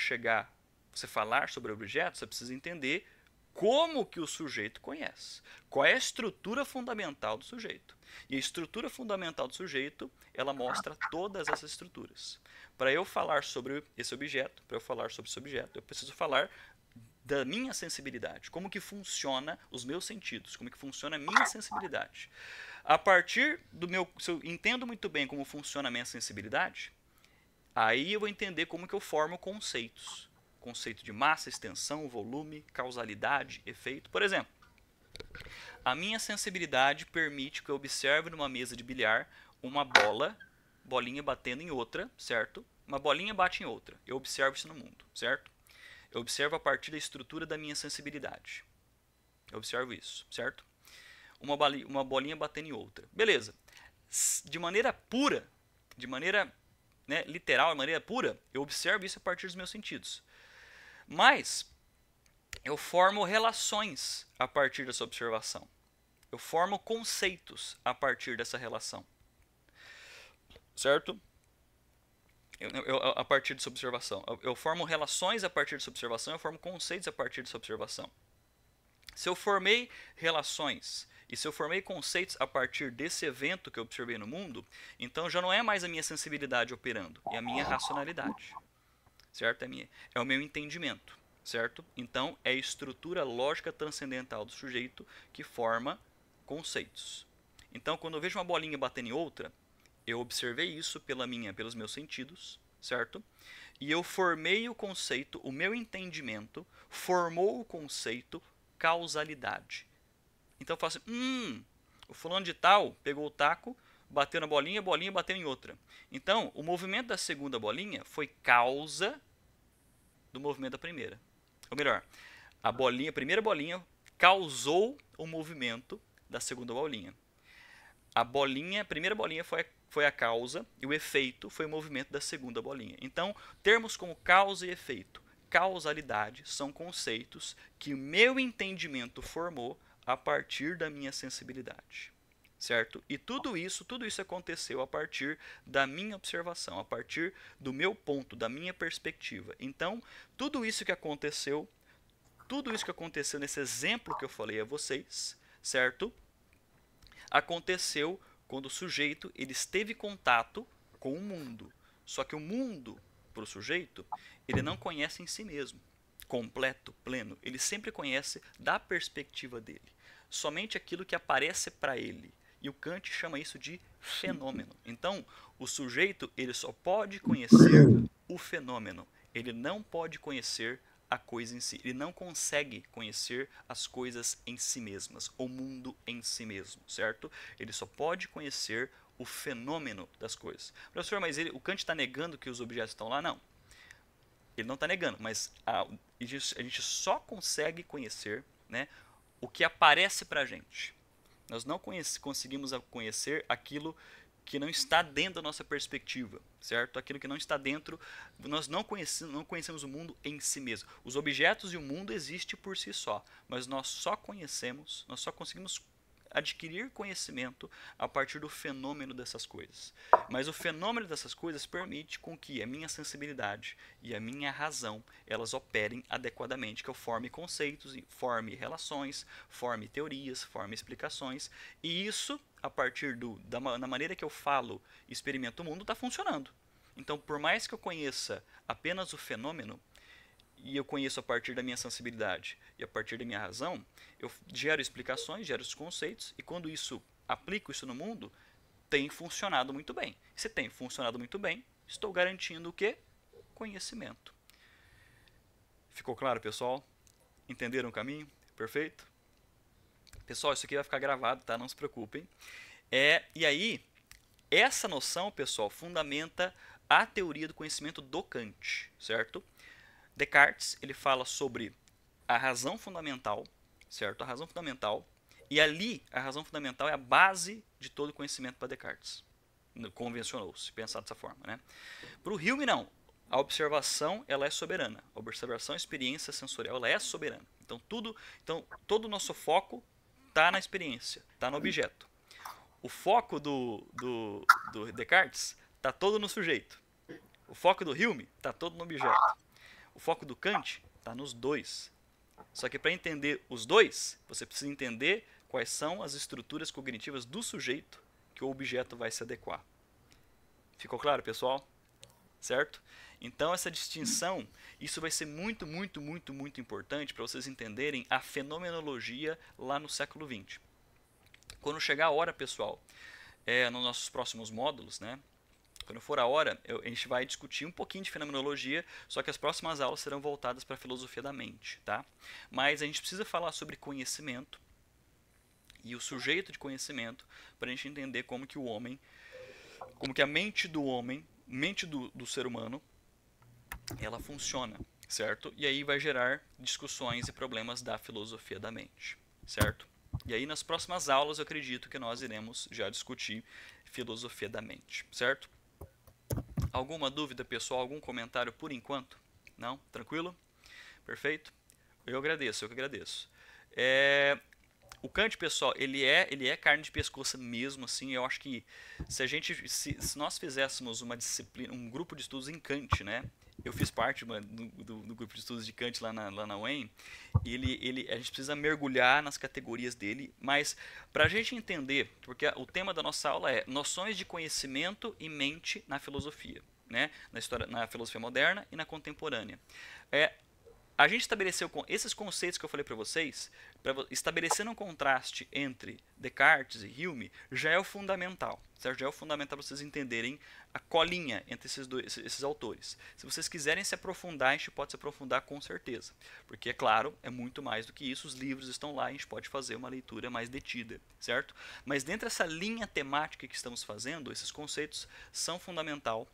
falar sobre o objeto, você precisa entender como que o sujeito conhece. Qual é a estrutura fundamental do sujeito. E a estrutura fundamental do sujeito, ela mostra todas essas estruturas. Para eu falar sobre esse objeto, eu preciso falar da minha sensibilidade. Como que funciona os meus sentidos. Como que funciona a minha sensibilidade. A partir se eu entendo muito bem como funciona a minha sensibilidade, aí eu vou entender como que eu formo conceitos. Conceito de massa, extensão, volume, causalidade, efeito. Por exemplo, a minha sensibilidade permite que eu observe numa mesa de bilhar uma bolinha batendo em outra, certo? Uma bolinha bate em outra. Eu observo isso no mundo, certo? Eu observo a partir da estrutura da minha sensibilidade. Eu observo isso, certo? Uma bolinha batendo em outra. Beleza. De maneira pura, literal, de maneira pura, eu observo isso a partir dos meus sentidos. Mas eu formo relações a partir dessa observação. Eu formo conceitos a partir dessa relação. Certo? A partir dessa observação. Eu formo relações a partir dessa observação, eu formo conceitos a partir dessa observação. Se eu formei relações e se eu formei conceitos a partir desse evento que eu observei no mundo, então já não é mais a minha sensibilidade operando, é a minha racionalidade. Certo? É o meu entendimento. Certo? Então, é a estrutura lógica transcendental do sujeito que forma conceitos. Então, quando eu vejo uma bolinha batendo em outra, eu observei isso pelos meus sentidos, certo? E eu formei o conceito, o meu entendimento formou o conceito causalidade. Então eu falo assim, o fulano de tal pegou o taco, bateu na bolinha, a bolinha bateu em outra. Então, o movimento da segunda bolinha foi causa do movimento da primeira. Ou melhor, a primeira bolinha causou o movimento da segunda bolinha. A primeira bolinha foi a causa e o efeito foi o movimento da segunda bolinha. Então, termos como causa e efeito, causalidade, são conceitos que o meu entendimento formou a partir da minha sensibilidade. Certo? E tudo isso aconteceu a partir da minha observação, a partir do meu ponto, da minha perspectiva. Então, tudo isso que aconteceu nesse exemplo que eu falei a vocês, certo? Aconteceu quando o sujeito ele esteve em contato com o mundo. Só que o mundo, para o sujeito, ele não conhece em si mesmo, completo, pleno. Ele sempre conhece da perspectiva dele. Somente aquilo que aparece para ele. E o Kant chama isso de fenômeno. Então, o sujeito ele só pode conhecer o fenômeno. Ele não pode conhecer a coisa em si. Ele não consegue conhecer as coisas em si mesmas, o mundo em si mesmo, certo? Ele só pode conhecer o fenômeno das coisas. Professor, mas o Kant está negando que os objetos estão lá? Não. Ele não está negando, mas a gente só consegue conhecer, né, o que aparece para a gente. Nós não conseguimos conhecer aquilo que não está dentro da nossa perspectiva, certo? Aquilo que não está dentro, nós não conhecemos o mundo em si mesmo. Os objetos e o mundo existem por si só, mas nós só conseguimos adquirir conhecimento a partir do fenômeno dessas coisas. Mas o fenômeno dessas coisas permite com que a minha sensibilidade e a minha razão elas operem adequadamente, que eu forme conceitos, forme relações, forme teorias, forme explicações, e isso a partir da maneira que eu falo e experimento o mundo está funcionando. Então, por mais que eu conheça apenas o fenômeno, e eu conheço a partir da minha sensibilidade e a partir da minha razão, eu gero explicações, gero os conceitos, e quando aplico isso no mundo, tem funcionado muito bem. Se tem funcionado muito bem, estou garantindo o quê? Conhecimento. Ficou claro, pessoal? Entenderam o caminho? Perfeito? Pessoal, isso aqui vai ficar gravado, tá? Não se preocupem. E aí, essa noção, pessoal, fundamenta a teoria do conhecimento do Kant, certo? Descartes, ele fala sobre a razão fundamental, certo? A razão fundamental. E ali, a razão fundamental é a base de todo conhecimento para Descartes. Convencionou-se, pensar dessa forma, né? Para o Hume, não. A observação, ela é soberana. A observação, a experiência sensorial, ela é soberana. Então, todo o nosso foco está na experiência, está no objeto. O foco do Descartes está todo no sujeito. O foco do Hume está todo no objeto. O foco do Kant está nos dois. Só que para entender os dois, você precisa entender quais são as estruturas cognitivas do sujeito que o objeto vai se adequar. Ficou claro, pessoal? Certo? Então, essa distinção, isso vai ser muito, muito, muito, muito importante para vocês entenderem a fenomenologia lá no século XX. Quando chegar a hora, pessoal, nos nossos próximos módulos, né? Quando for a hora, a gente vai discutir um pouquinho de fenomenologia, só que as próximas aulas serão voltadas para a filosofia da mente, tá? Mas a gente precisa falar sobre conhecimento e o sujeito de conhecimento para a gente entender como que a mente do homem, mente do ser humano, ela funciona, certo? E aí vai gerar discussões e problemas da filosofia da mente, certo? E aí nas próximas aulas eu acredito que nós iremos já discutir filosofia da mente, certo? Alguma dúvida, pessoal? Algum comentário por enquanto? Não? Tranquilo? Perfeito? Eu que agradeço. O Kant, pessoal, ele é carne de pescoço mesmo, assim. Eu acho que se nós fizéssemos uma disciplina, um grupo de estudos em Kant, né? Eu fiz parte do grupo de estudos de Kant lá na UEM. A gente precisa mergulhar nas categorias dele, mas para a gente entender, porque o tema da nossa aula é noções de conhecimento e mente na filosofia, né? Na filosofia moderna e na contemporânea. A gente estabeleceu esses conceitos que eu falei para vocês, estabelecendo um contraste entre Descartes e Hume, já é o fundamental, certo? Já é o fundamental para vocês entenderem a colinha entre esses autores. Se vocês quiserem se aprofundar, a gente pode se aprofundar com certeza, porque, é claro, é muito mais do que isso, os livros estão lá, a gente pode fazer uma leitura mais detida, certo? Mas dentro dessa linha temática que estamos fazendo, esses conceitos são fundamental,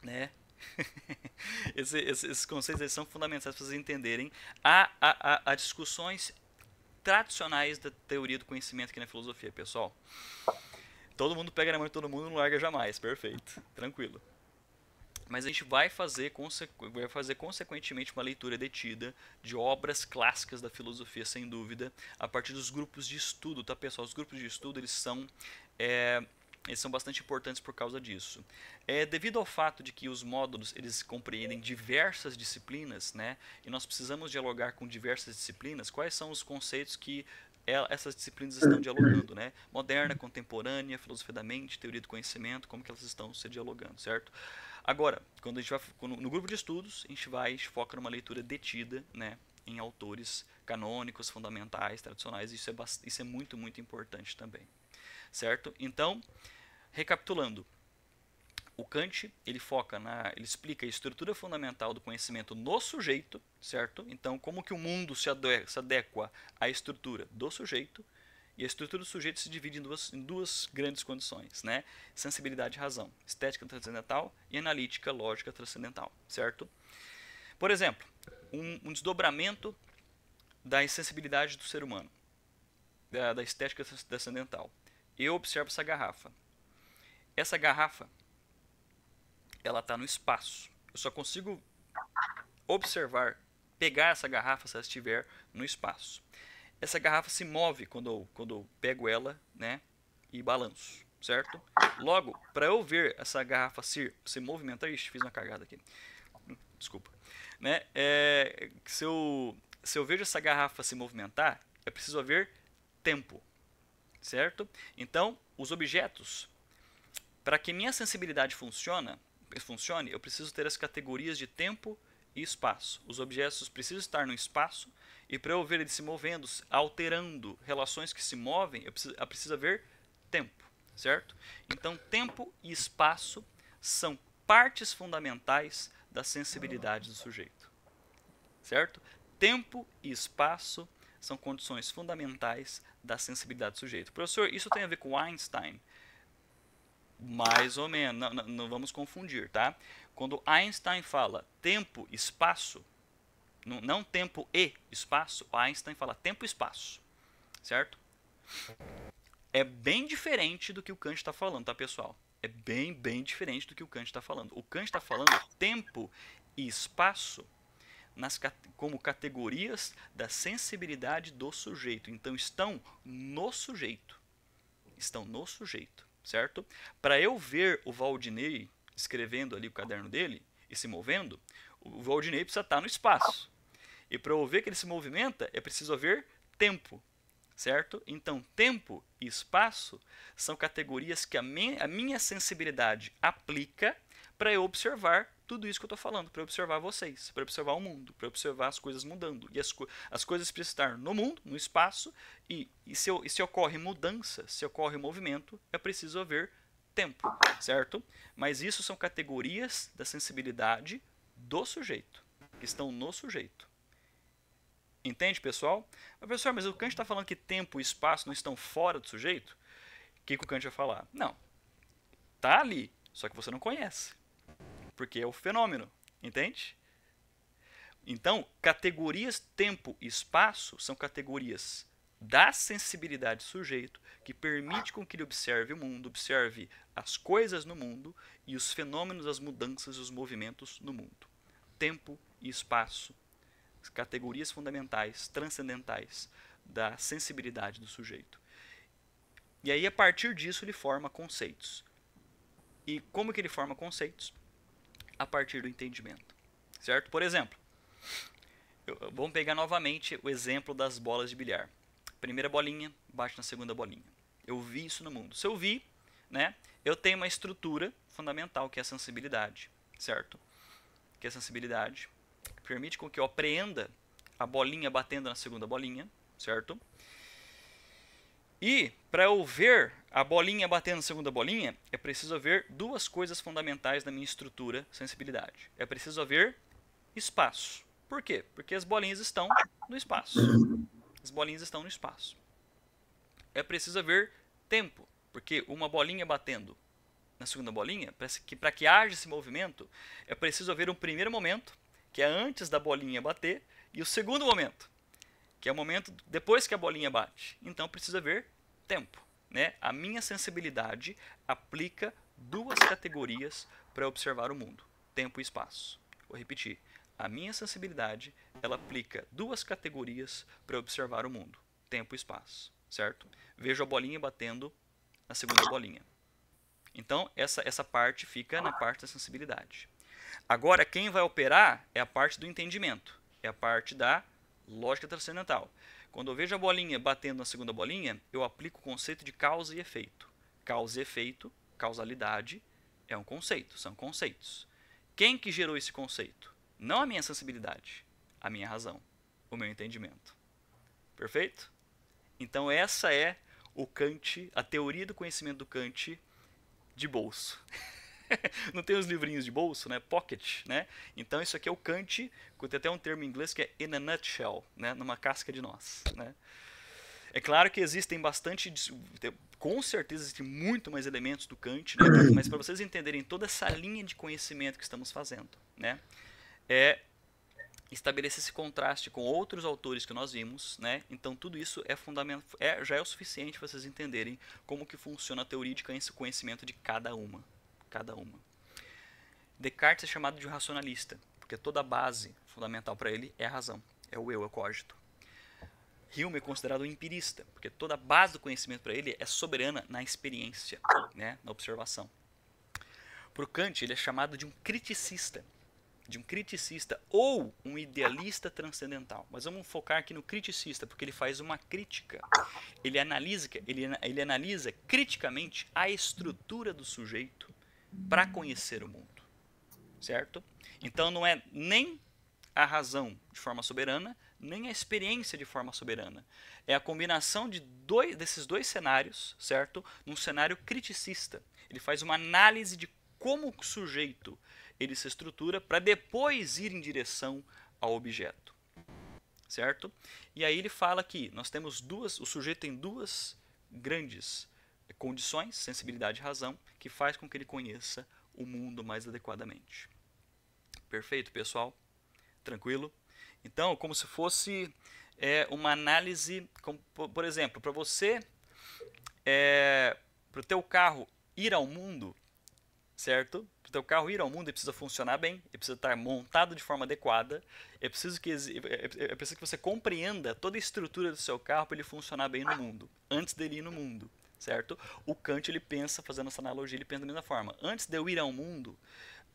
né? Esses conceitos eles são fundamentais para vocês entenderem as discussões tradicionais da teoria do conhecimento aqui na filosofia, pessoal. Todo mundo pega na mão de todo mundo e não larga jamais, perfeito, tranquilo. Mas a gente vai fazer consequentemente uma leitura detida de obras clássicas da filosofia, sem dúvida, a partir dos grupos de estudo, tá, pessoal? Os grupos de estudo eles são bastante importantes por causa disso. Devido ao fato de que os módulos eles compreendem diversas disciplinas, né, e nós precisamos dialogar com diversas disciplinas, quais são os conceitos que essas disciplinas estão dialogando, né? Moderna, contemporânea, filosofia da mente, teoria do conhecimento, como que elas estão se dialogando, certo? Agora, quando a gente vai no grupo de estudos, a gente foca numa leitura detida, né, em autores canônicos, fundamentais, tradicionais, isso é muito, muito importante também. Certo? Então, recapitulando, O Kant, ele ele explica a estrutura fundamental do conhecimento no sujeito, certo? Então, como que o mundo se adequa à estrutura do sujeito, e a estrutura do sujeito se divide em duas grandes condições, né? Sensibilidade e razão, estética transcendental e analítica lógica transcendental, certo? Por exemplo, um desdobramento da sensibilidade do ser humano, da estética transcendental. Eu observo essa garrafa. Essa garrafa, ela está no espaço. Eu só consigo observar, pegar essa garrafa se ela estiver no espaço. Essa garrafa se move quando eu pego ela, né, e balanço, certo? Logo, para eu ver essa garrafa se movimentar, ixi, fiz uma cagada aqui, desculpa, né? Se eu vejo essa garrafa se movimentar, é preciso haver tempo, certo? Então, os objetos, para que minha sensibilidade funcione, eu preciso ter as categorias de tempo e espaço. Os objetos precisam estar no espaço, e para eu ver eles se movendo, alterando relações que se movem, eu preciso ver tempo, certo? Então, tempo e espaço são partes fundamentais da sensibilidade do sujeito, certo? Tempo e espaço são condições fundamentais da sensibilidade do sujeito. Professor, isso tem a ver com Einstein? Mais ou menos, não vamos confundir, tá? Quando Einstein fala tempo e espaço, não tempo e espaço, Einstein fala tempo e espaço, certo? É bem diferente do que o Kant está falando, tá, pessoal? É bem diferente do que o Kant está falando. O Kant está falando tempo e espaço como categorias da sensibilidade do sujeito. Então, estão no sujeito. Estão no sujeito, certo? Para eu ver o Valdinei escrevendo ali o caderno dele e se movendo, o Valdinei precisa estar no espaço. E para eu ver que ele se movimenta, é preciso haver tempo, certo? Então, tempo e espaço são categorias que a minha sensibilidade aplica para eu observar tudo isso que eu estou falando, para eu observar vocês, para observar o mundo, para observar as coisas mudando. E as coisas precisam estar no mundo, no espaço, e se ocorre mudança, se ocorre movimento, é preciso haver tempo, certo? Mas isso são categorias da sensibilidade do sujeito, que estão no sujeito. Entende, pessoal? Mas, professor, mas o Kant está falando que tempo e espaço não estão fora do sujeito? O que o Kant vai falar? Não. Está ali, só que você não conhece. Porque é o fenômeno, entende? Então, categorias tempo e espaço são categorias da sensibilidade do sujeito que permite com que ele observe o mundo, observe as coisas no mundo e os fenômenos, as mudanças e os movimentos no mundo. Tempo e espaço, categorias fundamentais, transcendentais da sensibilidade do sujeito. E aí, a partir disso, ele forma conceitos. E como que ele forma conceitos? A partir do entendimento, certo? Por exemplo, vamos pegar novamente o exemplo das bolas de bilhar. Primeira bolinha bate na segunda bolinha. Eu vi isso no mundo. Se eu vi, né, eu tenho uma estrutura fundamental que é a sensibilidade, certo? Que a sensibilidade permite com que eu apreenda a bolinha batendo na segunda bolinha, certo? E para eu ver a bolinha batendo na segunda bolinha, é preciso haver duas coisas fundamentais da minha estrutura sensibilidade. É preciso haver espaço. Por quê? Porque as bolinhas estão no espaço. As bolinhas estão no espaço. É preciso haver tempo, porque uma bolinha batendo na segunda bolinha, para que haja esse movimento, é preciso haver um primeiro momento, que é antes da bolinha bater, e o segundo momento, que é o momento depois que a bolinha bate. Então precisa haver tempo, né? A minha sensibilidade aplica duas categorias para observar o mundo, tempo e espaço. Vou repetir. A minha sensibilidade, ela aplica duas categorias para observar o mundo, tempo e espaço, certo? Vejo a bolinha batendo na segunda bolinha. Então, essa parte fica na parte da sensibilidade. Agora, quem vai operar é a parte do entendimento, é a parte da lógica transcendental. Quando eu vejo a bolinha batendo na segunda bolinha, eu aplico o conceito de causa e efeito. Causa e efeito, causalidade, é um conceito, são conceitos. Quem que gerou esse conceito? Não a minha sensibilidade, a minha razão, o meu entendimento. Perfeito? Então essa é o Kant, a teoria do conhecimento do Kant de bolso. Não tem os livrinhos de bolso, né? Pocket, né? Então isso aqui é o Kant, tem até um termo em inglês que é in a nutshell, né? Numa casca de nós, né? É claro que existem bastante, com certeza existem muito mais elementos do Kant, né? Mas para vocês entenderem toda essa linha de conhecimento que estamos fazendo, né? É estabelecer esse contraste com outros autores que nós vimos, né? Então tudo isso é fundamental, já é o suficiente para vocês entenderem como que funciona a teoria de conhecimento de cada uma. Descartes é chamado de racionalista, porque toda a base fundamental para ele é a razão, é o eu, é o cogito. Hume é considerado um empirista, porque toda a base do conhecimento para ele é soberana na experiência, né? Na observação. Por Kant, ele é chamado de um criticista, ou um idealista transcendental. Mas vamos focar aqui no criticista, porque ele faz uma crítica. Ele analisa criticamente a estrutura do sujeito para conhecer o mundo. Certo? Então não é nem a razão de forma soberana, nem a experiência de forma soberana. É a combinação desses dois cenários, certo? Num cenário criticista. Ele faz uma análise de como o sujeito ele se estrutura para depois ir em direção ao objeto, certo? E aí ele fala que nós temos o sujeito tem duas grandes condições, sensibilidade e razão, que faz com que ele conheça o mundo mais adequadamente. Perfeito, pessoal? Tranquilo? Então, como se fosse uma análise, como, por exemplo, para você, para o teu carro ir ao mundo, certo? Para o teu carro ir ao mundo, ele precisa funcionar bem, ele precisa estar montado de forma adequada, é preciso que você compreenda toda a estrutura do seu carro para ele funcionar bem no mundo, antes dele ir no mundo, certo? O Kant, ele pensa, fazendo essa analogia, ele pensa da mesma forma. Antes de eu ir ao mundo,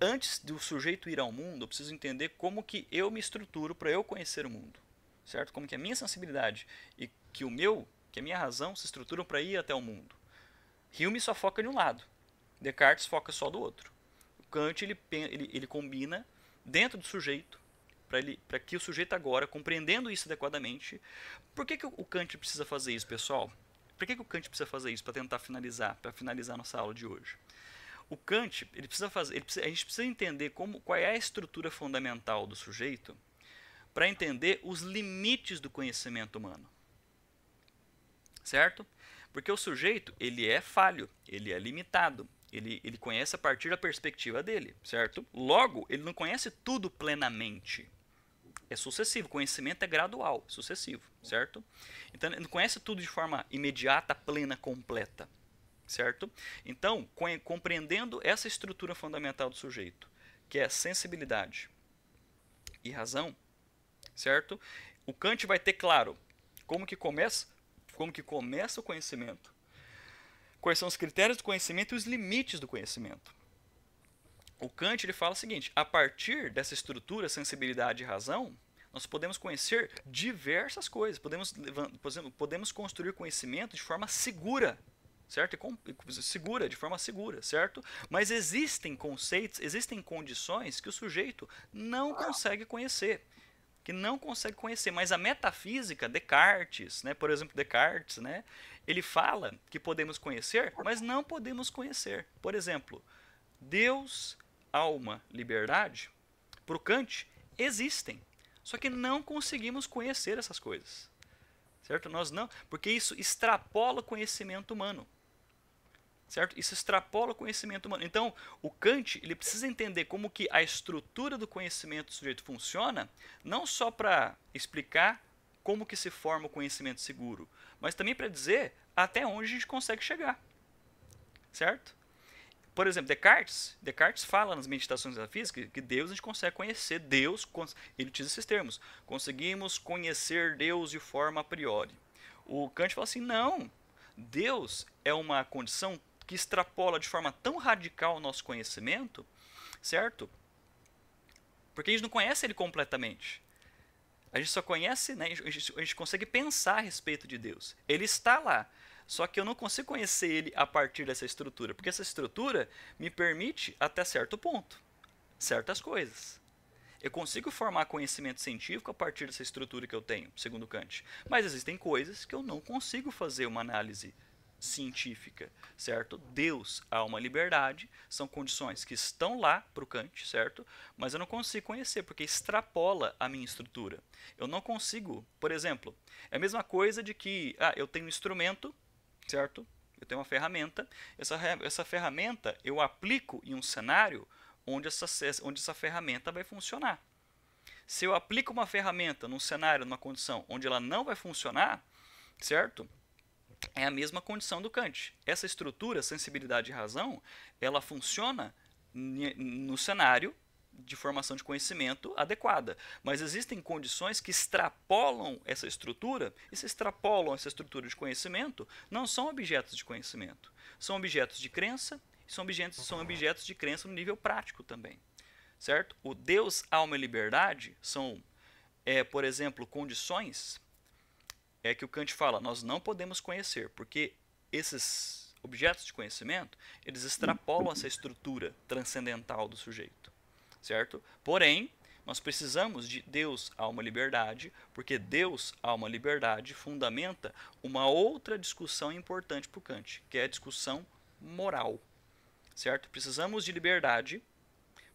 antes do sujeito ir ao mundo, eu preciso entender como que eu me estruturo para eu conhecer o mundo, certo? Como que a minha sensibilidade e que a minha razão se estruturam para ir até o mundo. Hume só foca de um lado, Descartes foca só do outro. O Kant ele combina dentro do sujeito para que o sujeito agora, compreendendo isso adequadamente, por que o Kant precisa fazer isso, pessoal? Por que o Kant precisa fazer isso para tentar finalizar nossa aula de hoje? O Kant, a gente precisa entender qual é a estrutura fundamental do sujeito para entender os limites do conhecimento humano. Certo? Porque o sujeito, ele é falho, ele é limitado, ele conhece a partir da perspectiva dele, certo? Logo, ele não conhece tudo plenamente. É sucessivo, o conhecimento é gradual, sucessivo, certo? Então, ele não conhece tudo de forma imediata, plena, completa. Certo? Então, compreendendo essa estrutura fundamental do sujeito, que é sensibilidade e razão, certo? O Kant vai ter claro como que começa o conhecimento, quais são os critérios do conhecimento e os limites do conhecimento. O Kant ele fala o seguinte: a partir dessa estrutura, sensibilidade e razão, nós podemos conhecer diversas coisas, podemos construir conhecimento de forma segura, certo? De forma segura, certo? Mas existem conceitos, existem condições que o sujeito não consegue conhecer, mas a metafísica, Descartes, né, por exemplo, Descartes, né, ele fala que podemos conhecer, mas não podemos conhecer. Por exemplo, Deus, alma, liberdade, para o Kant, existem, só que não conseguimos conhecer essas coisas, certo? Nós não, porque isso extrapola o conhecimento humano. Certo? Isso extrapola o conhecimento humano. Então, o Kant ele precisa entender como que a estrutura do conhecimento do sujeito funciona, não só para explicar como que se forma o conhecimento seguro, mas também para dizer até onde a gente consegue chegar. Certo? Por exemplo, Descartes fala nas Meditações da Física que Deus a gente consegue conhecer. Deus, ele utiliza esses termos. Conseguimos conhecer Deus de forma a priori. O Kant fala assim, não, Deus é uma condição que extrapola de forma tão radical o nosso conhecimento, certo? Porque a gente não conhece ele completamente. A gente só conhece, né, a gente consegue pensar a respeito de Deus. Ele está lá, só que eu não consigo conhecer ele a partir dessa estrutura, porque essa estrutura me permite, até certo ponto, certas coisas. Eu consigo formar conhecimento científico a partir dessa estrutura que eu tenho, segundo Kant. Mas existem coisas que eu não consigo fazer uma análise científica, certo? Deus, alma, liberdade são condições que estão lá para o Kant, certo? Mas eu não consigo conhecer porque extrapola a minha estrutura. Eu não consigo, por exemplo, é a mesma coisa de que eu tenho um instrumento, certo? Eu tenho uma ferramenta, essa ferramenta eu aplico em um cenário onde essa ferramenta vai funcionar. Se eu aplico uma ferramenta num cenário, numa condição onde ela não vai funcionar, certo? É a mesma condição do Kant. Essa estrutura, sensibilidade e razão, ela funciona no cenário de formação de conhecimento adequada. Mas existem condições que extrapolam essa estrutura, e se extrapolam essa estrutura de conhecimento, não são objetos de conhecimento. São objetos de crença, e são objetos de crença no nível prático também. Certo? O Deus, alma e liberdade são, por exemplo, condições que o Kant fala, nós não podemos conhecer, porque esses objetos de conhecimento, eles extrapolam essa estrutura transcendental do sujeito, certo? Porém, nós precisamos de Deus, alma, liberdade, porque Deus, alma, liberdade fundamenta uma outra discussão importante para o Kant, que é a discussão moral, certo? Precisamos de liberdade,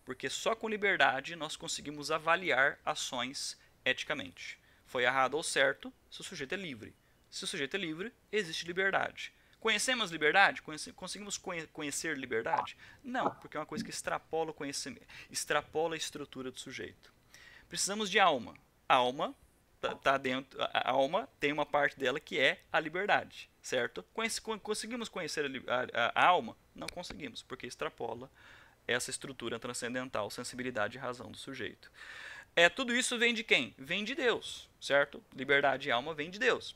porque só com liberdade nós conseguimos avaliar ações eticamente. Foi errado ou certo se o sujeito é livre. Se o sujeito é livre, existe liberdade. Conhecemos liberdade? Conseguimos conhecer liberdade? Não, porque é uma coisa que extrapola o conhecimento, extrapola a estrutura do sujeito. Precisamos de alma. A alma tá dentro, a alma tem uma parte dela que é a liberdade, certo? Conseguimos conhecer a alma? Não conseguimos, porque extrapola essa estrutura transcendental, sensibilidade e razão do sujeito. Tudo isso vem de quem? Vem de Deus, certo? Liberdade e alma vem de Deus.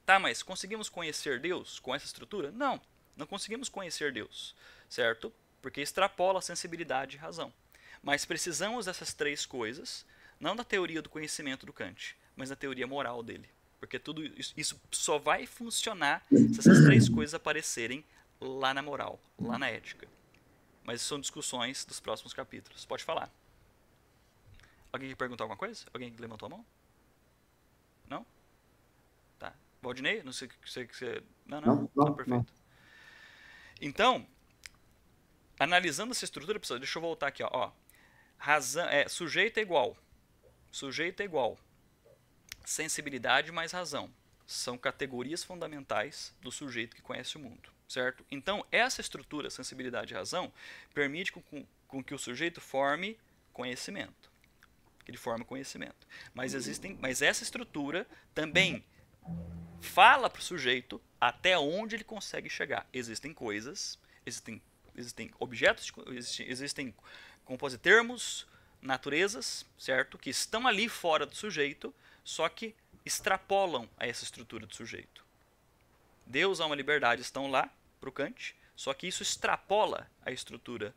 Tá, mas conseguimos conhecer Deus com essa estrutura? Não, não conseguimos conhecer Deus, certo? Porque extrapola a sensibilidade e razão. Mas precisamos dessas três coisas, não da teoria do conhecimento do Kant, mas da teoria moral dele. Porque tudo isso só vai funcionar se essas três coisas aparecerem lá na moral, lá na ética. Mas são discussões dos próximos capítulos. Pode falar. Alguém quer perguntar alguma coisa? Alguém que levantou a mão? Não? Tá. Valdinei? Não sei o que você... Não. Tá, perfeito. Então, analisando essa estrutura, pessoal, deixa eu voltar aqui. Ó. Razão, sujeito é igual. Sujeito é igual. Sensibilidade mais razão. São categorias fundamentais do sujeito que conhece o mundo. Certo? Então, essa estrutura, sensibilidade e razão, permite com que o sujeito forme conhecimento. Que ele forme conhecimento. Mas essa estrutura também fala para o sujeito até onde ele consegue chegar. Existem coisas, existem objetos, existem termos, naturezas, certo? Que estão ali fora do sujeito, só que extrapolam a essa estrutura do sujeito. Deus, alma e liberdade estão lá para o Kant, só que isso extrapola a estrutura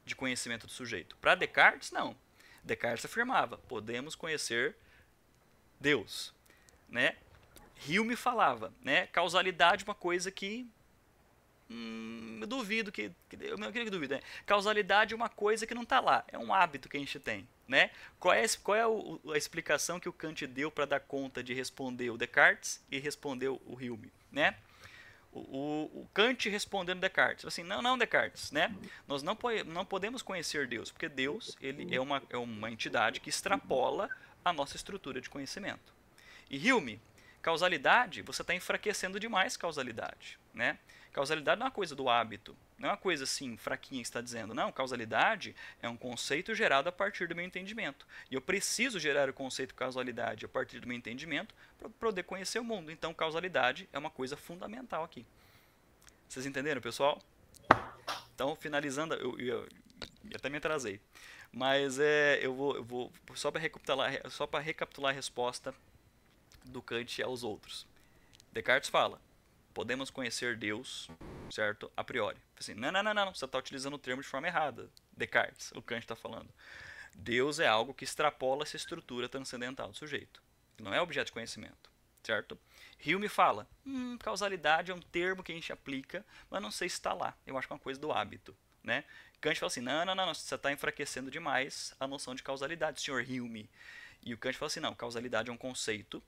de conhecimento do sujeito. Para Descartes, não. Descartes afirmava, podemos conhecer Deus. Né? Hume falava, né? Causalidade é uma coisa que... eu duvido que... eu não queria que duvide, né? Causalidade é uma coisa que não está lá, é um hábito que a gente tem. Né? Qual é a explicação que o Kant deu para dar conta de responder o Descartes e responder o Hume? Né? O Kant respondendo Descartes, assim, não Descartes, né? Nós não podemos conhecer Deus, porque Deus ele é uma entidade que extrapola a nossa estrutura de conhecimento. E Hume, causalidade, você está enfraquecendo demais causalidade, né? Causalidade não é uma coisa do hábito, não é uma coisa assim fraquinha que está dizendo. Não, causalidade é um conceito gerado a partir do meu entendimento. E eu preciso gerar o conceito de causalidade a partir do meu entendimento para poder conhecer o mundo. Então, causalidade é uma coisa fundamental aqui. Vocês entenderam, pessoal? Então, finalizando, eu até me atrasei. Mas eu vou só para recapitular a resposta do Kant aos outros. Descartes fala: podemos conhecer Deus, certo? A priori. Assim, não, você está utilizando o termo de forma errada. Descartes, o Kant está falando. Deus é algo que extrapola essa estrutura transcendental do sujeito. Não é objeto de conhecimento, certo? Hume fala, causalidade é um termo que a gente aplica, mas não sei se está lá. Eu acho que é uma coisa do hábito, né? Kant fala assim, não, você está enfraquecendo demais a noção de causalidade, senhor Hume. E o Kant fala assim, não, causalidade é um conceito,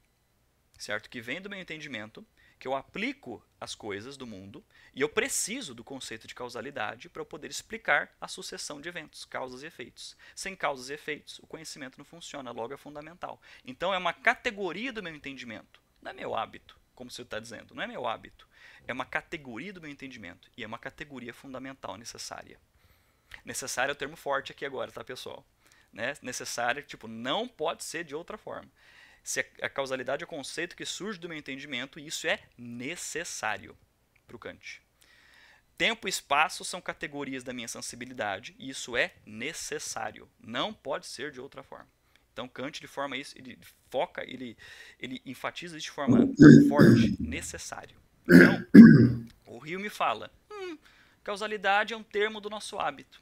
certo? Que vem do meu entendimento, que eu aplico as coisas do mundo e eu preciso do conceito de causalidade para eu poder explicar a sucessão de eventos, causas e efeitos. Sem causas e efeitos, o conhecimento não funciona, logo é fundamental. Então é uma categoria do meu entendimento, não é meu hábito, como você está dizendo, não é meu hábito. É uma categoria do meu entendimento e é uma categoria fundamental, necessária. Necessário é o termo forte aqui agora, tá, pessoal? Né? Necessário, tipo, não pode ser de outra forma. Se a causalidade é o conceito que surge do meu entendimento, isso é necessário para o Kant. Tempo e espaço são categorias da minha sensibilidade, e isso é necessário. Não pode ser de outra forma. Então Kant, de forma isso, ele foca, ele enfatiza isso de forma forte, necessário. Então, o Hume fala, causalidade é um termo do nosso hábito.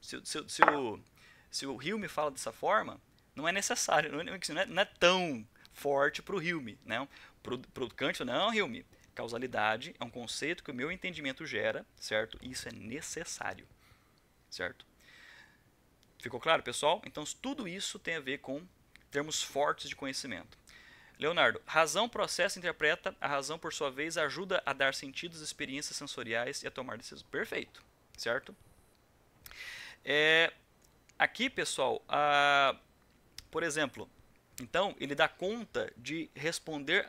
Se o Hume fala dessa forma, não é necessário, não é tão forte para o Hume. Né? Para o Kant, não, Hume. Causalidade é um conceito que o meu entendimento gera, certo? E isso é necessário, certo? Ficou claro, pessoal? Então, tudo isso tem a ver com termos fortes de conhecimento. Leonardo, razão processa, interpreta, a razão, por sua vez, ajuda a dar sentido às experiências sensoriais e a tomar decisões. Perfeito, certo? Aqui, pessoal, por exemplo, então, ele dá conta de responder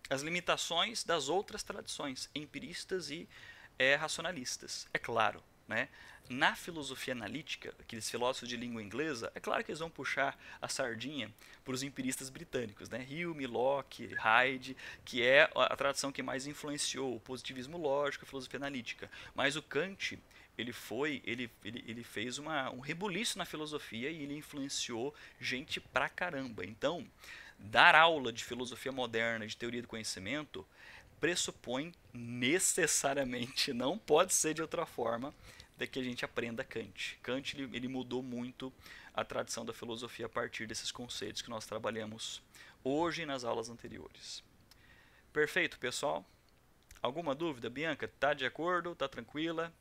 às limitações das outras tradições, empiristas e racionalistas. É claro, né? Na filosofia analítica, aqueles filósofos de língua inglesa, é claro que eles vão puxar a sardinha para os empiristas britânicos, né? Hume, Locke, Hyde, que é a tradição que mais influenciou o positivismo lógico e a filosofia analítica. Mas o Kant, ele fez um rebuliço na filosofia e ele influenciou gente pra caramba. Então, dar aula de filosofia moderna, de teoria do conhecimento, pressupõe necessariamente, não pode ser de outra forma, de que a gente aprenda Kant. Kant ele mudou muito a tradição da filosofia a partir desses conceitos que nós trabalhamos hoje e nas aulas anteriores. Perfeito, pessoal? Alguma dúvida, Bianca? Tá de acordo? Tá tranquila?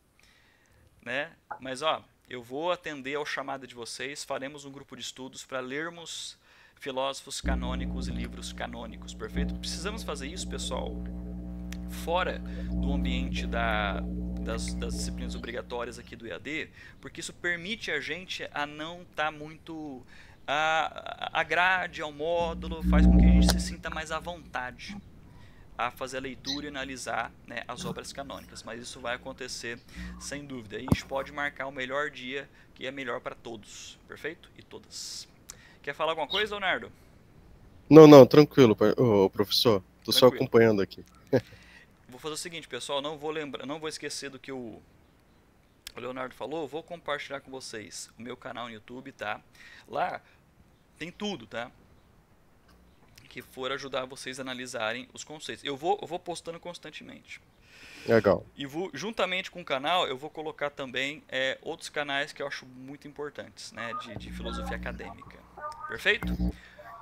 Né? Mas eu vou atender ao chamado de vocês, faremos um grupo de estudos para lermos filósofos canônicos e livros canônicos, perfeito? Precisamos fazer isso, pessoal, fora do ambiente das disciplinas obrigatórias aqui do EAD, porque isso permite a gente a não estar muito a grade, ao módulo, faz com que a gente se sinta mais à vontade a fazer a leitura e analisar, né, as obras canônicas, mas isso vai acontecer sem dúvida. E a gente pode marcar o melhor dia que é melhor para todos, perfeito? E todas. Quer falar alguma coisa, Leonardo? Não, tranquilo, professor. Estou só acompanhando aqui. Vou fazer o seguinte, pessoal, não vou esquecer do que o Leonardo falou, vou compartilhar com vocês o meu canal no YouTube, tá? Lá tem tudo, tá? Que for ajudar vocês a analisarem os conceitos. Eu vou postando constantemente. Legal. E juntamente com o canal, eu vou colocar também outros canais que eu acho muito importantes, né, de filosofia acadêmica. Perfeito?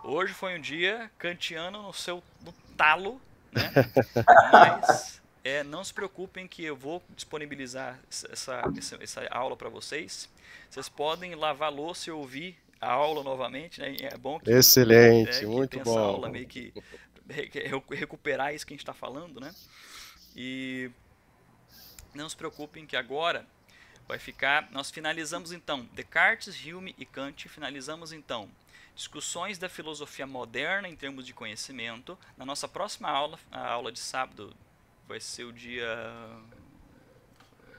Hoje foi um dia kantiano no talo, né? Mas não se preocupem que eu vou disponibilizar essa aula para vocês. Vocês podem lavar a louça e ouvir a aula novamente, né? É bom que excelente, muito tem bom. essa aula meio que recuperar isso que a gente está falando, né? E não se preocupem que agora vai ficar. Nós finalizamos então Descartes, Hume e Kant. Finalizamos então discussões da filosofia moderna em termos de conhecimento. Na nossa próxima aula, a aula de sábado, vai ser o dia.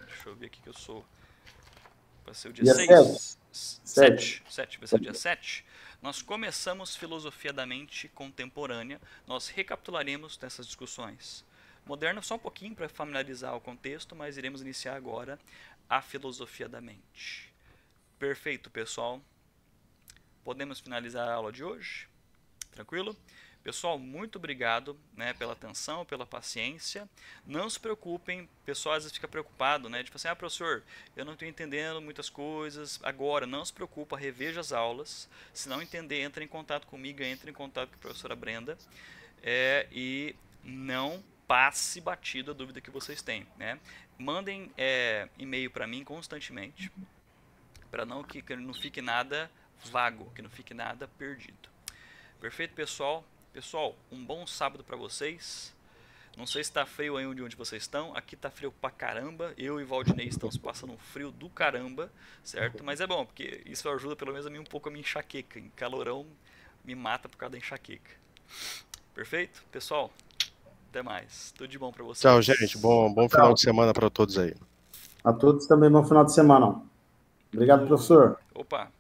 Deixa eu ver aqui que eu sou. Vai ser o dia 6. 7. Vai ser o dia 7. Nós começamos filosofia da mente contemporânea. Nós recapitularemos dessas discussões. Moderna só um pouquinho para familiarizar o contexto, mas iremos iniciar agora a filosofia da mente. Perfeito, pessoal. Podemos finalizar a aula de hoje? Tranquilo? Pessoal, muito obrigado, né, pela atenção, pela paciência. Não se preocupem, o pessoal às vezes fica preocupado, né, de falar assim, professor, eu não estou entendendo muitas coisas. Agora, não se preocupa, reveja as aulas. Se não entender, entre em contato comigo, entre em contato com a professora Brenda. E não passe batido a dúvida que vocês têm, né? Mandem e-mail para mim constantemente, para que não fique nada vago, que não fique nada perdido. Perfeito, pessoal? Pessoal, um bom sábado para vocês. Não sei se tá frio aí onde vocês estão. Aqui tá frio pra caramba. Eu e Valdinei estamos passando um frio do caramba, certo? Mas é bom, porque isso ajuda pelo menos a mim um pouco a minha enxaqueca. Em calorão me mata por causa da enxaqueca. Perfeito? Pessoal, até mais. Tudo de bom pra vocês. Tchau, gente. Bom final de semana para todos aí. A todos também bom final de semana. Obrigado, professor. Opa.